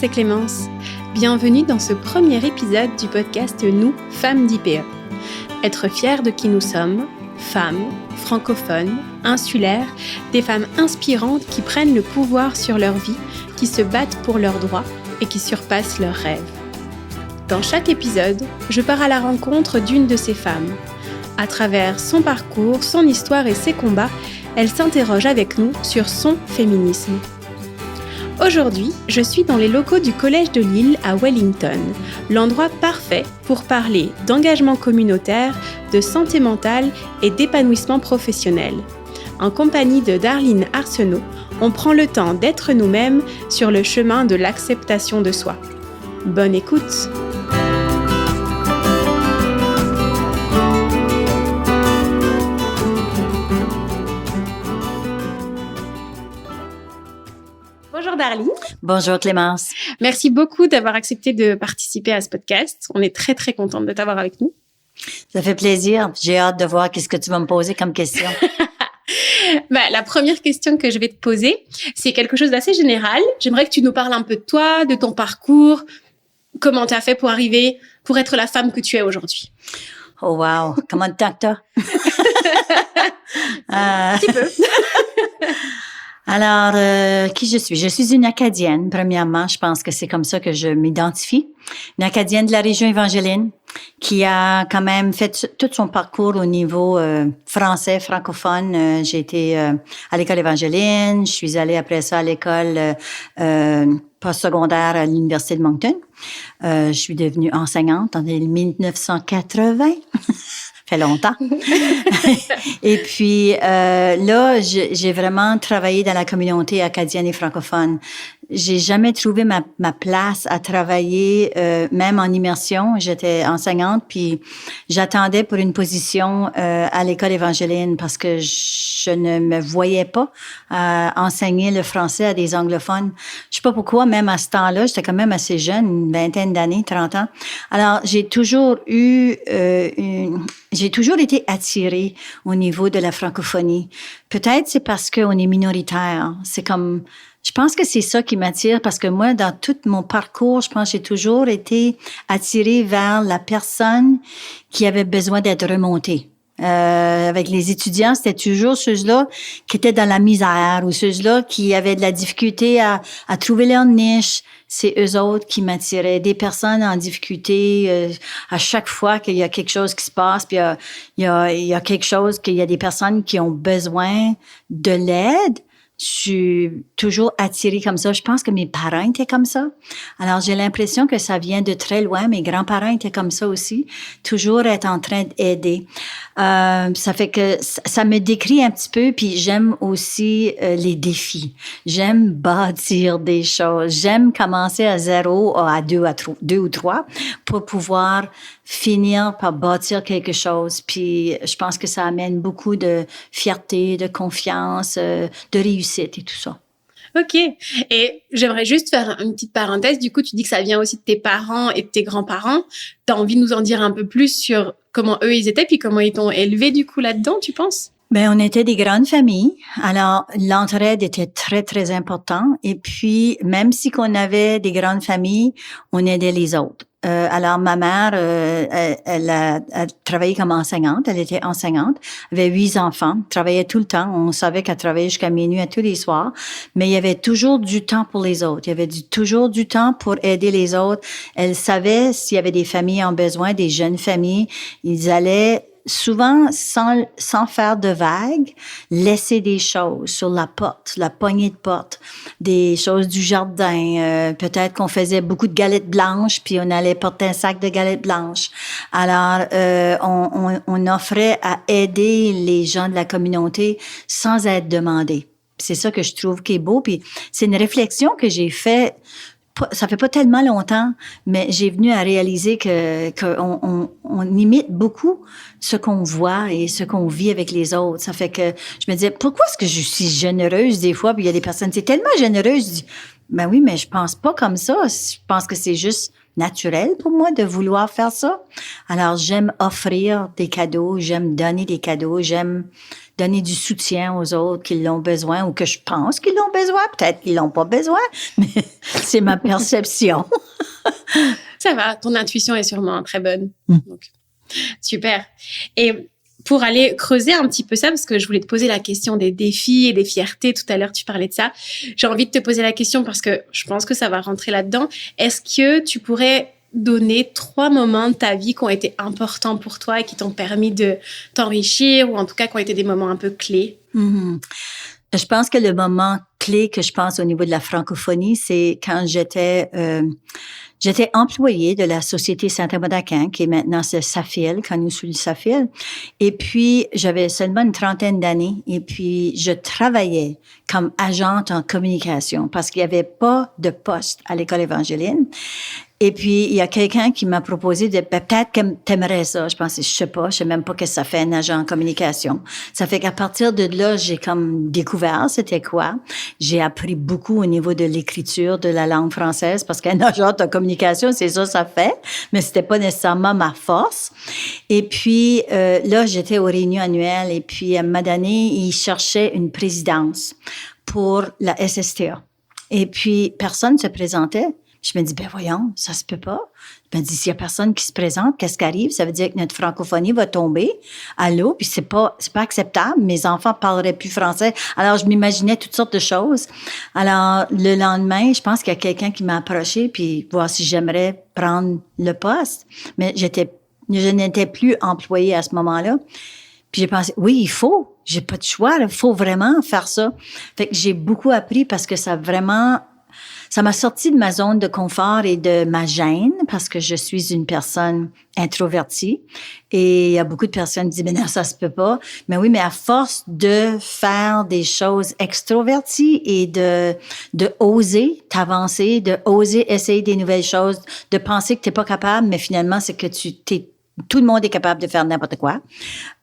c'est Clémence. Bienvenue dans ce premier épisode du podcast Nous, femmes d'IPE. Être fière de qui nous sommes, femmes, francophones, insulaires, des femmes inspirantes qui prennent le pouvoir sur leur vie, qui se battent pour leurs droits et qui surpassent leurs rêves. Dans chaque épisode, je pars à la rencontre d'une de ces femmes. À travers son parcours, son histoire et ses combats, elle s'interroge avec nous sur son féminisme. Aujourd'hui, je suis dans les locaux du Collège de Lille à Wellington, l'endroit parfait pour parler d'engagement communautaire, de santé mentale et d'épanouissement professionnel. En compagnie de Darline Arsenault, on prend le temps d'être nous-mêmes sur le chemin de l'acceptation de soi. Bonne écoute! Bonjour Darline. Bonjour Clémence. Merci beaucoup d'avoir accepté de participer à ce podcast. On est très très contente de t'avoir avec nous. Ça fait plaisir. J'ai hâte de voir qu'est-ce que tu vas me poser comme question. La première question que je vais te poser, c'est quelque chose d'assez général. J'aimerais que tu nous parles un peu de toi, de ton parcours, comment tu as fait pour arriver, pour être la femme que tu es aujourd'hui. Oh wow, comment de temps que t'as? Un petit peu. Alors, qui je suis? Je suis une Acadienne, premièrement. Je pense que c'est comme ça que je m'identifie. Une Acadienne de la région Évangeline qui a quand même fait tout son parcours au niveau français, francophone. J'ai été à l'école Évangeline. Je suis allée après ça à l'école postsecondaire à l'Université de Moncton. Je suis devenue enseignante en 1980. Fait longtemps. Et puis là, j'ai vraiment travaillé dans la communauté acadienne et francophone. J'ai jamais trouvé ma place à travailler, même en immersion. J'étais enseignante, puis j'attendais pour une position à l'école Évangeline parce que je ne me voyais pas enseigner le français à des anglophones. Je sais pas pourquoi, même à ce temps-là, j'étais quand même assez jeune, une vingtaine d'années, 30 ans. Alors, j'ai toujours été attirée au niveau de la francophonie. Peut-être c'est parce qu'on est minoritaire. C'est comme, je pense que c'est ça qui m'attire parce que moi, dans tout mon parcours, je pense que j'ai toujours été attirée vers la personne qui avait besoin d'être remontée. Avec les étudiants, c'était toujours ceux-là qui étaient dans la misère ou ceux-là qui avaient de la difficulté à trouver leur niche. C'est eux autres qui m'attiraient. Des personnes en difficulté, à chaque fois qu'il y a quelque chose qui se passe, puis il y a quelque chose, qu'il y a des personnes qui ont besoin de l'aide. Je suis toujours attirée comme ça. Je pense que mes parents étaient comme ça. Alors, j'ai l'impression que ça vient de très loin. Mes grands-parents étaient comme ça aussi. Toujours être en train d'aider. Ça fait que ça me décrit un petit peu. Puis j'aime aussi les défis. J'aime bâtir des choses. J'aime commencer à 0, à 2 ou 3 pour pouvoir finir par bâtir quelque chose. Puis je pense que ça amène beaucoup de fierté, de confiance, de réussite et tout ça. OK. Et j'aimerais juste faire une petite parenthèse. Du coup, tu dis que ça vient aussi de tes parents et de tes grands-parents. T'as envie de nous en dire un peu plus sur comment eux, ils étaient, puis comment ils t'ont élevé, du coup, là-dedans, tu penses? Ben, on était des grandes familles. Alors, l'entraide était très, très important. Et puis, même si qu'on avait des grandes familles, on aidait les autres. Alors, ma mère, elle a travaillé comme enseignante. Elle était enseignante. Elle avait 8 enfants. Travaillait tout le temps. On savait qu'elle travaillait jusqu'à minuit à tous les soirs. Mais il y avait toujours du temps pour les autres. Il y avait toujours du temps pour aider les autres. Elle savait s'il y avait des familles en besoin, des jeunes familles. Ils allaient souvent, sans faire de vagues, laisser des choses sur la porte, la poignée de porte, des choses du jardin. Peut-être qu'on faisait beaucoup de galettes blanches, puis on allait porter un sac de galettes blanches. Alors, on offrait à aider les gens de la communauté sans être demandé. C'est ça que je trouve qui est beau. Puis c'est une réflexion que j'ai fait. Ça fait pas tellement longtemps, mais j'ai venu à réaliser qu'on imite beaucoup ce qu'on voit et ce qu'on vit avec les autres. Ça fait que je me disais, pourquoi est-ce que je suis généreuse des fois? Puis il y a des personnes, c'est tellement généreuse. Je dis, ben oui, mais je pense pas comme ça. Je pense que c'est juste naturel pour moi de vouloir faire ça. Alors, j'aime offrir des cadeaux, j'aime donner des cadeaux, j'aime donner du soutien aux autres qui l'ont besoin ou que je pense qu'ils l'ont besoin. Peut-être qu'ils l'ont pas besoin, mais c'est ma perception. Ça va, ton intuition est sûrement très bonne. Donc, super. Et pour aller creuser un petit peu ça, parce que je voulais te poser la question des défis et des fiertés. Tout à l'heure, tu parlais de ça. J'ai envie de te poser la question parce que je pense que ça va rentrer là-dedans. Est-ce que tu pourrais donner 3 moments de ta vie qui ont été importants pour toi et qui t'ont permis de t'enrichir ou en tout cas qui ont été des moments un peu clés? Je pense que le moment clé que je pense au niveau de la francophonie, c'est quand j'étais employée de la Société Saint-Amand-d'Aquin, qui est maintenant c'est SAFIL, quand nous sommes SAFIL. Et puis, j'avais seulement une 30aine d'années. Et puis, je travaillais comme agente en communication parce qu'il n'y avait pas de poste à l'école évangéline. Et puis, il y a quelqu'un qui m'a proposé peut-être que t'aimerais ça. Je sais même pas que ça fait un agent en communication. Ça fait qu'à partir de là, j'ai comme découvert c'était quoi. J'ai appris beaucoup au niveau de l'écriture de la langue française parce qu'un agent en communication, c'est ça fait. Mais c'était pas nécessairement ma force. Et puis, là, j'étais aux réunions annuelles et puis, à un moment donné, ils cherchaient une présidence pour la SSTA. Et puis, personne ne se présentait. Je me dis, ben voyons, ça se peut pas. Je me dis, s'il y a personne qui se présente, qu'est-ce qui arrive? Ça veut dire que notre francophonie va tomber à l'eau, puis c'est pas acceptable. Mes enfants parleraient plus français. Alors, je m'imaginais toutes sortes de choses. Alors, le lendemain, je pense qu'il y a quelqu'un qui m'a approché, puis voir si j'aimerais prendre le poste. Mais je n'étais plus employée à ce moment-là. Puis j'ai pensé, oui, il faut. J'ai pas de choix, il faut vraiment faire ça. Fait que j'ai beaucoup appris parce que ça m'a sorti de ma zone de confort et de ma gêne parce que je suis une personne introvertie et il y a beaucoup de personnes qui disent, mais non, ça se peut pas. Mais oui, mais à force de faire des choses extroverties et de oser t'avancer, de oser essayer des nouvelles choses, de penser que t'es pas capable, mais finalement, c'est que tout le monde est capable de faire n'importe quoi.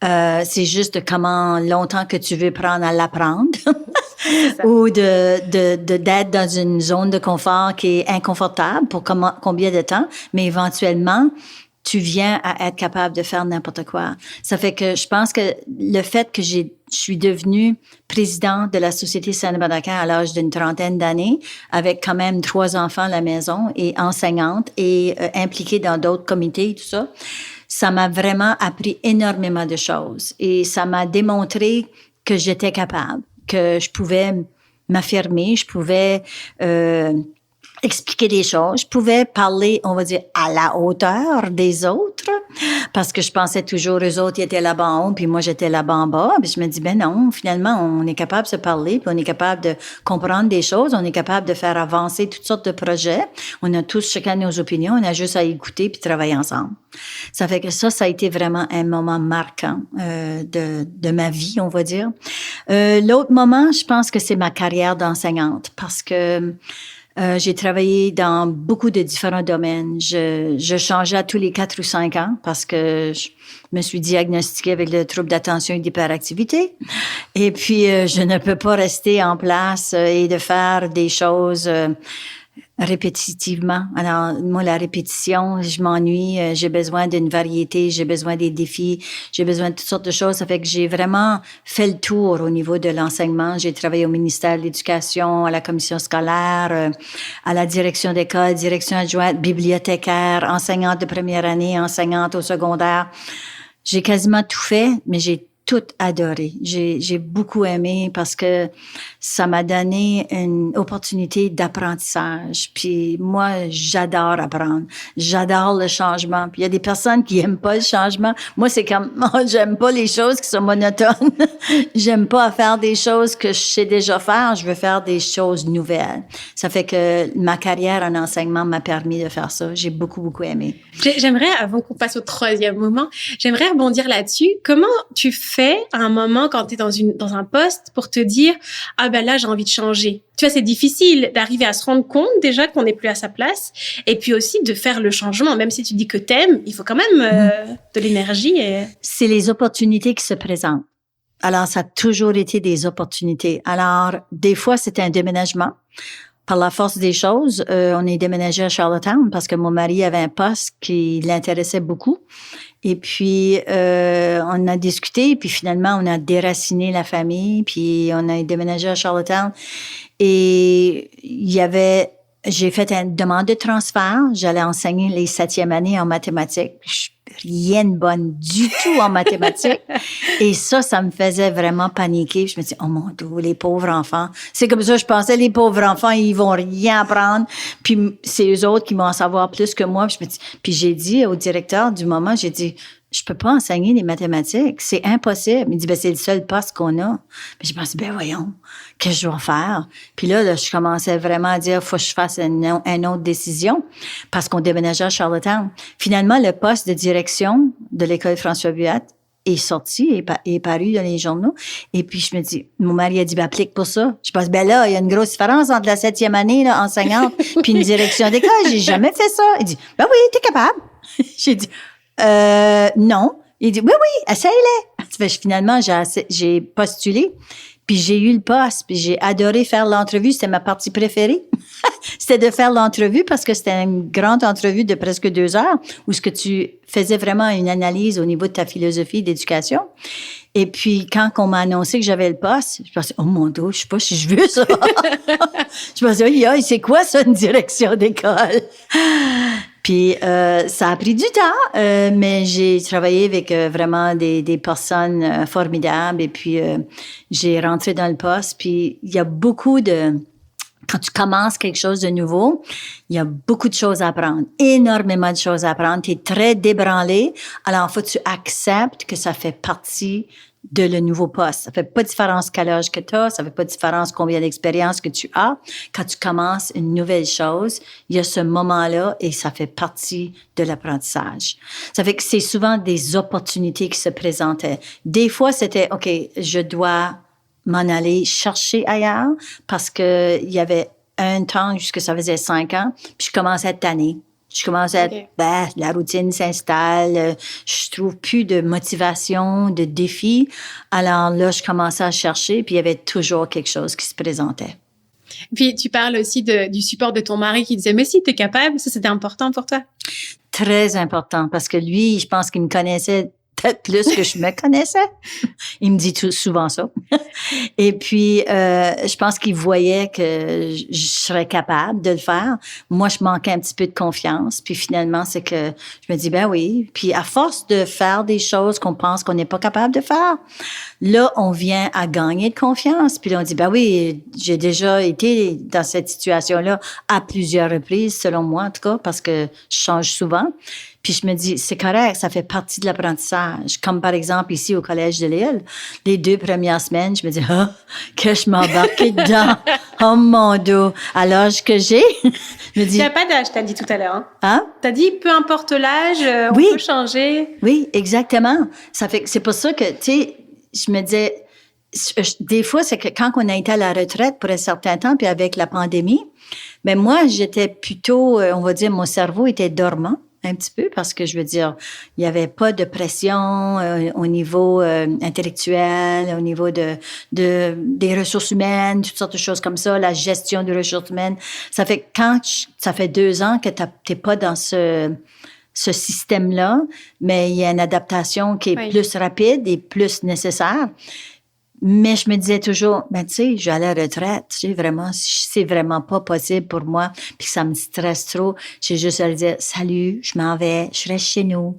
C'est juste comment longtemps que tu veux prendre à l'apprendre. Ou d'être dans une zone de confort qui est inconfortable pour combien de temps, mais éventuellement, tu viens à être capable de faire n'importe quoi. Ça fait que je pense que le fait que je suis devenue présidente de la Société Saint-Amand-d'Aquin à l'âge d'une 30aine d'années, avec quand même 3 enfants à la maison et enseignante et impliquée dans d'autres comités et tout ça, ça m'a vraiment appris énormément de choses et ça m'a démontré que j'étais capable, que je pouvais m'affirmer, je pouvais expliquer des choses, je pouvais parler, on va dire, à la hauteur des autres, parce que je pensais toujours, eux autres, ils étaient là-bas en haut, puis moi, j'étais là-bas en bas, puis je me dis, ben non, finalement, on est capable de se parler, puis on est capable de comprendre des choses, on est capable de faire avancer toutes sortes de projets, on a tous chacun nos opinions, on a juste à écouter puis travailler ensemble. Ça fait que ça a été vraiment un moment marquant de ma vie, on va dire. L'autre moment, je pense que c'est ma carrière d'enseignante, parce que j'ai travaillé dans beaucoup de différents domaines. Je changeais à tous les 4 ou 5 ans parce que je me suis diagnostiquée avec le trouble d'attention et d'hyperactivité. Et puis, je ne peux pas rester en place et de faire des choses répétitivement. Alors, moi, la répétition, je m'ennuie, j'ai besoin d'une variété, j'ai besoin des défis, j'ai besoin de toutes sortes de choses. Ça fait que j'ai vraiment fait le tour au niveau de l'enseignement. J'ai travaillé au ministère de l'Éducation, à la commission scolaire, à la direction d'école, direction adjointe, bibliothécaire, enseignante de première année, enseignante au secondaire. J'ai quasiment tout fait, mais j'ai tout adoré. J'ai beaucoup aimé parce que ça m'a donné une opportunité d'apprentissage. Puis moi, j'adore apprendre. J'adore le changement. Puis il y a des personnes qui aiment pas le changement. Moi, c'est comme, j'aime pas les choses qui sont monotones. J'aime pas faire des choses que je sais déjà faire. Je veux faire des choses nouvelles. Ça fait que ma carrière en enseignement m'a permis de faire ça. J'ai beaucoup, beaucoup aimé. J'aimerais, avant qu'on passe au 3e moment, j'aimerais rebondir là-dessus. Comment tu fais à un moment quand tu es dans un poste pour te dire « Ah ben là, j'ai envie de changer ». Tu vois, c'est difficile d'arriver à se rendre compte déjà qu'on n'est plus à sa place et puis aussi de faire le changement. Même si tu dis que t'aimes, il faut quand même de l'énergie. C'est les opportunités qui se présentent. Alors, ça a toujours été des opportunités. Alors, des fois, c'était un déménagement par la force des choses, on est déménagé à Charlottetown parce que mon mari avait un poste qui l'intéressait beaucoup. Et puis, on a discuté, puis finalement, on a déraciné la famille, puis on a déménagé à Charlottetown. Et j'ai fait une demande de transfert. J'allais enseigner les 7e années en mathématiques. Je suis rien de bonne du tout en mathématiques. Et ça me faisait vraiment paniquer. Je me dis, oh mon Dieu, les pauvres enfants. C'est comme ça, je pensais, les pauvres enfants, ils vont rien apprendre. Puis c'est eux autres qui vont en savoir plus que moi. Puis j'ai dit au directeur du moment, j'ai dit, je peux pas enseigner les mathématiques. C'est impossible. Il dit, c'est le seul poste qu'on a. Puis je pensais, voyons, qu'est-ce que je dois faire? Puis là, je commençais vraiment à dire, faut que je fasse une autre décision parce qu'on déménageait à Charlottetown. Finalement, le poste de direction de l'école François Buat est sorti, est paru dans les journaux. Et puis, je me dis, mon mari a dit, applique pour ça. Je pense, là, il y a une grosse différence entre la 7e année, là, enseignante, puis une direction d'école. J'ai jamais fait ça. Il dit, oui, t'es capable. J'ai dit, non. Il dit, oui, essaye-le. Finalement, j'ai postulé, puis j'ai eu le poste, puis j'ai adoré faire l'entrevue. C'était ma partie préférée. C'était de faire l'entrevue parce que c'était une grande entrevue de presque 2 heures où ce que tu faisais vraiment une analyse au niveau de ta philosophie d'éducation. Et puis, quand on m'a annoncé que j'avais le poste, je pensais, oh mon Dieu, je sais pas si je veux ça. Je pensais, c'est quoi ça, une direction d'école? Puis, ça a pris du temps, mais j'ai travaillé avec vraiment des personnes formidables. Et puis, j'ai rentré dans le poste. Puis, il y a beaucoup quand tu commences quelque chose de nouveau, il y a beaucoup de choses à apprendre, énormément de choses à apprendre. Tu es très débranlé. Alors, il faut que tu acceptes que ça fait partie de le nouveau poste. Ça fait pas de différence quel âge que tu as, ça fait pas de différence combien d'expérience que tu as. Quand tu commences une nouvelle chose, il y a ce moment-là et ça fait partie de l'apprentissage. Ça fait que c'est souvent des opportunités qui se présentaient. Des fois, c'était, OK, je dois m'en aller chercher ailleurs parce que il y avait un temps jusque ça faisait 5 ans, puis je commençais à être tannée. Je commençais à être, la routine s'installe, je trouve plus de motivation, de défi. Alors là, je commençais à chercher, puis il y avait toujours quelque chose qui se présentait. Puis tu parles aussi du support de ton mari qui disait, mais si, t'es capable, ça c'était important pour toi? Très important, parce que lui, je pense qu'il me connaissait peut-être plus que je me connaissais. Il me dit souvent ça. Et puis, je pense qu'il voyait que je serais capable de le faire. Moi, je manquais un petit peu de confiance. Puis finalement, c'est que je me dis, oui. Puis à force de faire des choses qu'on pense qu'on n'est pas capable de faire, là, on vient à gagner de confiance. Puis là, on dit, oui, j'ai déjà été dans cette situation-là à plusieurs reprises, selon moi, en tout cas, parce que je change souvent. Puis je me dis, c'est correct, ça fait partie de l'apprentissage. Comme par exemple ici au Collège de Lille, les 2 premières semaines, je me dis, que je m'embarquais dedans. Oh mon Dieu, à l'âge que j'ai, je me dis... Il n'y a pas d'âge, t'as dit tout à l'heure. Hein? T'as dit, peu importe l'âge, on peut changer. Oui, exactement. Ça fait que c'est pour ça que, tu sais, je me disais, des fois, c'est que quand on a été à la retraite pour un certain temps, puis avec la pandémie, ben moi, j'étais plutôt, on va dire, mon cerveau était dormant. Un petit peu parce que je veux dire, il n'y avait pas de pression au niveau intellectuel, au niveau des ressources humaines, toutes sortes de choses comme ça, la gestion des ressources humaines. Ça fait que ça fait 2 ans que t'es pas dans ce système-là, mais il y a une adaptation qui est plus rapide et plus nécessaire. Mais je me disais toujours, tu sais, je vais à la retraite, c'est vraiment pas possible pour moi, puis que ça me stresse trop. J'ai juste à lui dire, salut, je m'en vais, je reste chez nous.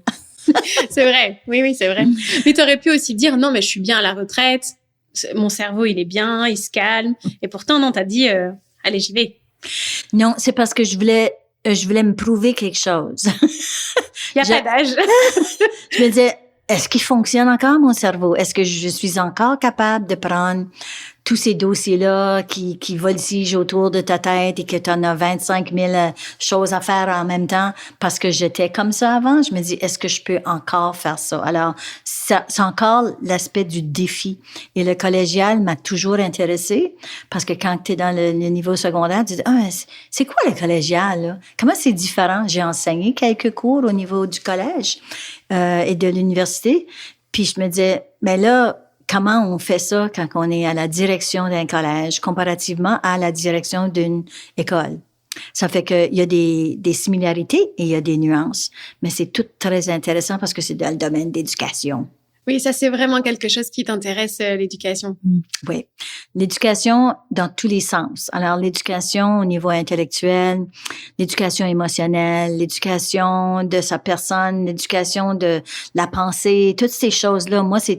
C'est vrai, oui, c'est vrai. Mais tu aurais pu aussi dire, non, mais je suis bien à la retraite, mon cerveau, il est bien, il se calme. Et pourtant, non, t'as dit, allez, j'y vais. Non, c'est parce que je voulais me prouver quelque chose. Il n'y a pas d'âge. Je me disais, est-ce qu'il fonctionne encore, mon cerveau? Est-ce que je suis encore capable de prendre tous ces dossiers-là qui voltigent autour de ta tête et que tu en as 25 000 choses à faire en même temps parce que j'étais comme ça avant? Je me dis, est-ce que je peux encore faire ça? Alors, c'est encore l'aspect du défi. Et le collégial m'a toujours intéressée parce que quand tu es dans le niveau secondaire, tu dis, c'est quoi le collégial, là? Comment c'est différent? J'ai enseigné quelques cours au niveau du collège et de l'université. Puis je me disais, mais là, comment on fait ça quand on est à la direction d'un collège comparativement à la direction d'une école. Ça fait qu'il y a des similarités et il y a des nuances, mais c'est tout très intéressant parce que c'est dans le domaine d'éducation. Oui, ça, c'est vraiment quelque chose qui t'intéresse, l'éducation. Oui. L'éducation dans tous les sens. Alors, l'éducation au niveau intellectuel, l'éducation émotionnelle, l'éducation de sa personne, l'éducation de la pensée, toutes ces choses-là. Moi, c'est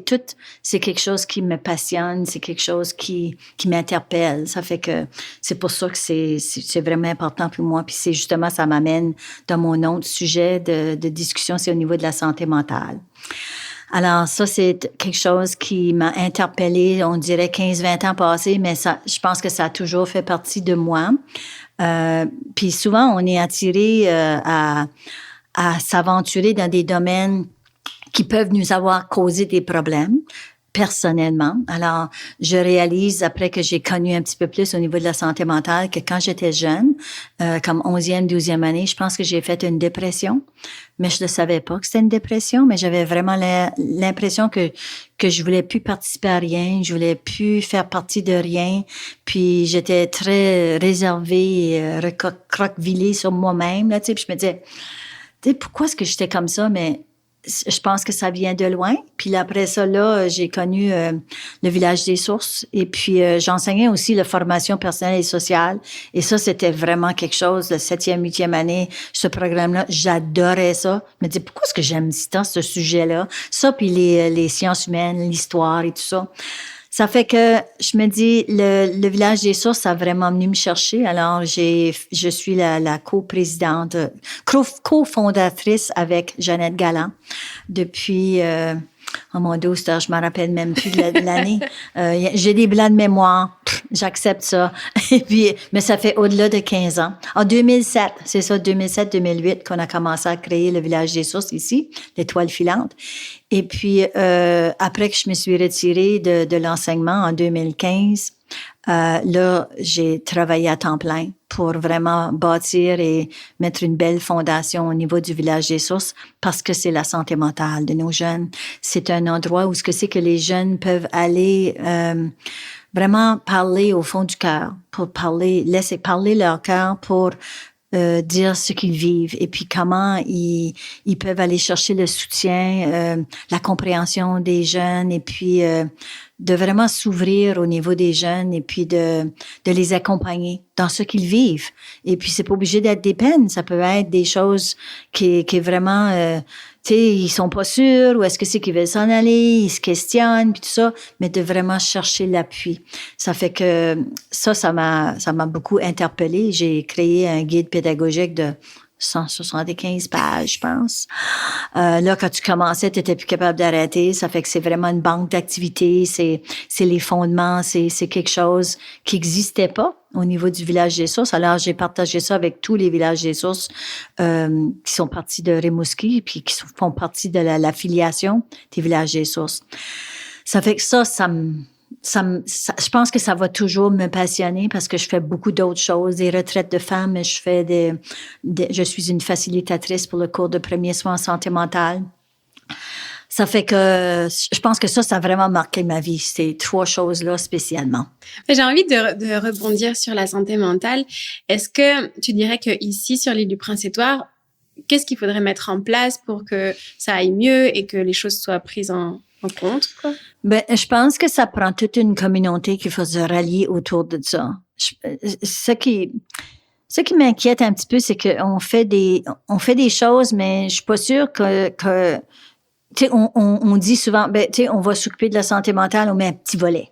quelque chose qui me passionne, c'est quelque chose qui m'interpelle. Ça fait que c'est pour ça que c'est vraiment important pour moi. Puis c'est justement, ça m'amène dans mon autre sujet de discussion, c'est au niveau de la santé mentale. Alors, ça, c'est quelque chose qui m'a interpellée, on dirait 15-20 ans passés, mais ça, je pense que ça a toujours fait partie de moi. Puis souvent, on est attiré à s'aventurer dans des domaines qui peuvent nous avoir causé des problèmes personnellement. Alors, je réalise, après que j'ai connu un petit peu plus au niveau de la santé mentale, que quand j'étais jeune, comme 11e, 12e année, je pense que j'ai fait une dépression. Mais je ne savais pas que c'était une dépression, mais j'avais vraiment l'impression que je voulais plus participer à rien, je voulais plus faire partie de rien. Puis j'étais très réservée et recroquevillée sur moi-même, là, tu sais. Puis je me disais, tu sais, pourquoi est-ce que j'étais comme ça? Mais je pense que ça vient de loin. Puis après ça, là, j'ai connu le Village des Sources. Et puis, j'enseignais aussi la formation personnelle et sociale. Et ça, c'était vraiment quelque chose, de 7e, 8e année, ce programme-là. J'adorais ça. Je me disais, pourquoi est-ce que j'aime tant ce sujet-là? Ça, puis les sciences humaines, l'histoire et tout ça. Ça fait que je me dis, le Village des Sources a vraiment venu me chercher. Alors, je suis la coprésidente, cofondatrice avec Jeannette Galland depuis, oh mon Dieu, je me rappelle même plus de l'année. J'ai des blancs de mémoire. J'accepte ça. Et puis, mais ça fait au-delà de 15 ans. En 2007, c'est ça, 2007-2008 qu'on a commencé à créer le Village des Sources ici, l'Étoile filante. Et puis, après que je me suis retirée de l'enseignement en 2015, là, j'ai travaillé à temps plein pour vraiment bâtir et mettre une belle fondation au niveau du Village des Sources parce que c'est la santé mentale de nos jeunes. C'est un endroit où c'est que les jeunes peuvent aller vraiment parler au fond du cœur, pour laisser parler leur cœur pour dire ce qu'ils vivent et puis comment ils peuvent aller chercher le soutien, la compréhension des jeunes et puis de vraiment s'ouvrir au niveau des jeunes et puis de les accompagner dans ce qu'ils vivent. Et puis c'est pas obligé d'être des peines, ça peut être des choses qui est vraiment tu sais, ils sont pas sûrs, ou est-ce que c'est qu'ils veulent s'en aller, ils se questionnent, puis tout ça, mais de vraiment chercher l'appui. Ça fait que ça m'a beaucoup interpellée. J'ai créé un guide pédagogique de 175 pages, je pense. Là, quand tu commençais, tu étais plus capable d'arrêter. Ça fait que c'est vraiment une banque d'activités, c'est les fondements, c'est quelque chose qui n'existait pas au niveau du Village des Sources. Alors, j'ai partagé ça avec tous les Villages des Sources qui sont partis de Rimouski puis qui font partie de l'affiliation des Villages des Sources. Ça fait que ça je pense que ça va toujours me passionner parce que je fais beaucoup d'autres choses, des retraites de femmes, je suis une facilitatrice pour le cours de premiers soins en santé mentale. Ça fait que je pense que ça a vraiment marqué ma vie, ces trois choses-là spécialement. J'ai envie de rebondir sur la santé mentale. Est-ce que tu dirais que ici, sur l'île du Prince-Édouard, qu'est-ce qu'il faudrait mettre en place pour que ça aille mieux et que les choses soient prises en compte, quoi? Ben, je pense que ça prend toute une communauté qu'il faut se rallier autour de ça. Ce qui m'inquiète un petit peu, c'est qu'on fait des choses, mais je suis pas sûre que tu sais, on dit souvent, ben, tu sais, on va s'occuper de la santé mentale, on met un petit volet.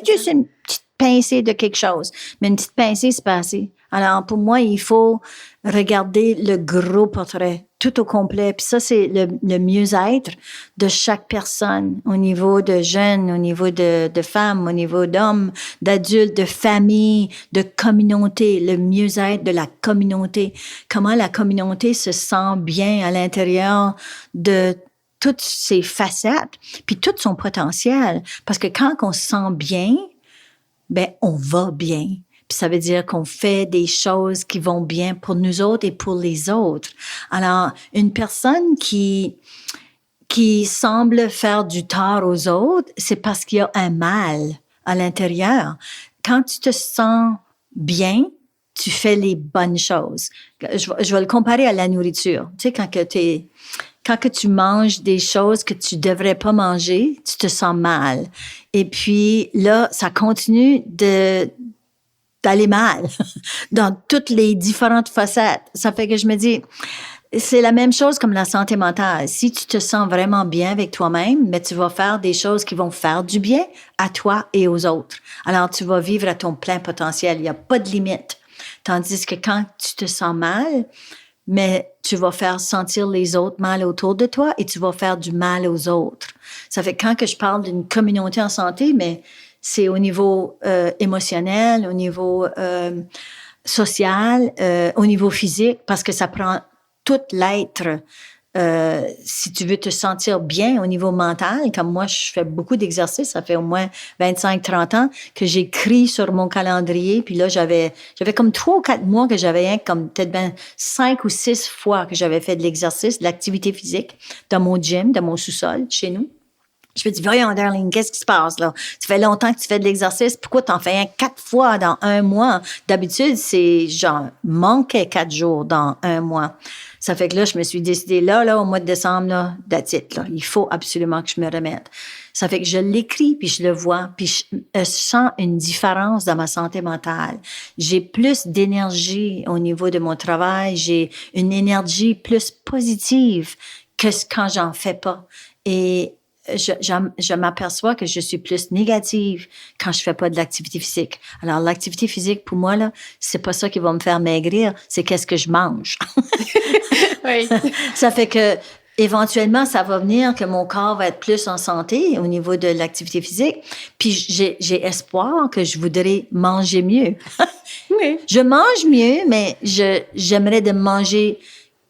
Juste une petite pincée de quelque chose. Mais une petite pincée, c'est pas assez. Alors, pour moi, il faut regarder le gros portrait, tout au complet. Puis ça, c'est le mieux-être de chaque personne, au niveau de jeunes, au niveau de femmes, au niveau d'hommes, d'adultes, de familles, de communauté, le mieux-être de la communauté. Comment la communauté se sent bien à l'intérieur de toutes ses facettes, puis tout son potentiel. Parce que quand on se sent bien, ben on va bien. Puis ça veut dire qu'on fait des choses qui vont bien pour nous autres et pour les autres. Alors, une personne qui qui semble faire du tort aux autres, c'est parce qu'il y a un mal à l'intérieur. Quand tu te sens bien, tu fais les bonnes choses. Je vais le comparer à la nourriture. Tu sais, quand que tu manges des choses que tu devrais pas manger, tu te sens mal. Et puis là, ça continue d'aller mal dans toutes les différentes facettes. Ça fait que je me dis, c'est la même chose comme la santé mentale. Si tu te sens vraiment bien avec toi-même, mais tu vas faire des choses qui vont faire du bien à toi et aux autres. Alors, tu vas vivre à ton plein potentiel. Il n'y a pas de limite. Tandis que quand tu te sens mal, mais tu vas faire sentir les autres mal autour de toi et tu vas faire du mal aux autres. Ça fait que quand que je parle d'une communauté en santé, mais c'est au niveau émotionnel, au niveau social, au niveau physique, parce que ça prend tout l'être. Si tu veux te sentir bien au niveau mental, comme moi, je fais beaucoup d'exercices, ça fait au moins 25-30 ans que j'écris sur mon calendrier, puis là, j'avais comme 3 ou 4 mois que j'avais comme peut-être 5 ou 6 fois que j'avais fait de l'exercice, de l'activité physique dans mon gym, dans mon sous-sol, chez nous. Je me dis, voyons, darling, qu'est-ce qui se passe, là? Ça fait longtemps que tu fais de l'exercice. Pourquoi t'en fais 4 fois dans un mois? D'habitude, c'est genre, manquait 4 jours dans un mois. Ça fait que là, je me suis décidée, là, au mois de décembre, là, that's it, là. Il faut absolument que je me remette. Ça fait que je l'écris, puis je le vois, puis je sens une différence dans ma santé mentale. J'ai plus d'énergie au niveau de mon travail. J'ai une énergie plus positive que quand j'en fais pas. Et je m'aperçois que je suis plus négative quand je fais pas de l'activité physique. Alors, l'activité physique, pour moi, là, c'est pas ça qui va me faire maigrir, c'est qu'est-ce que je mange. Oui. Ça fait que, éventuellement, ça va venir que mon corps va être plus en santé au niveau de l'activité physique. Puis, j'ai espoir que je voudrais manger mieux. Oui. Je mange mieux, mais j'aimerais de manger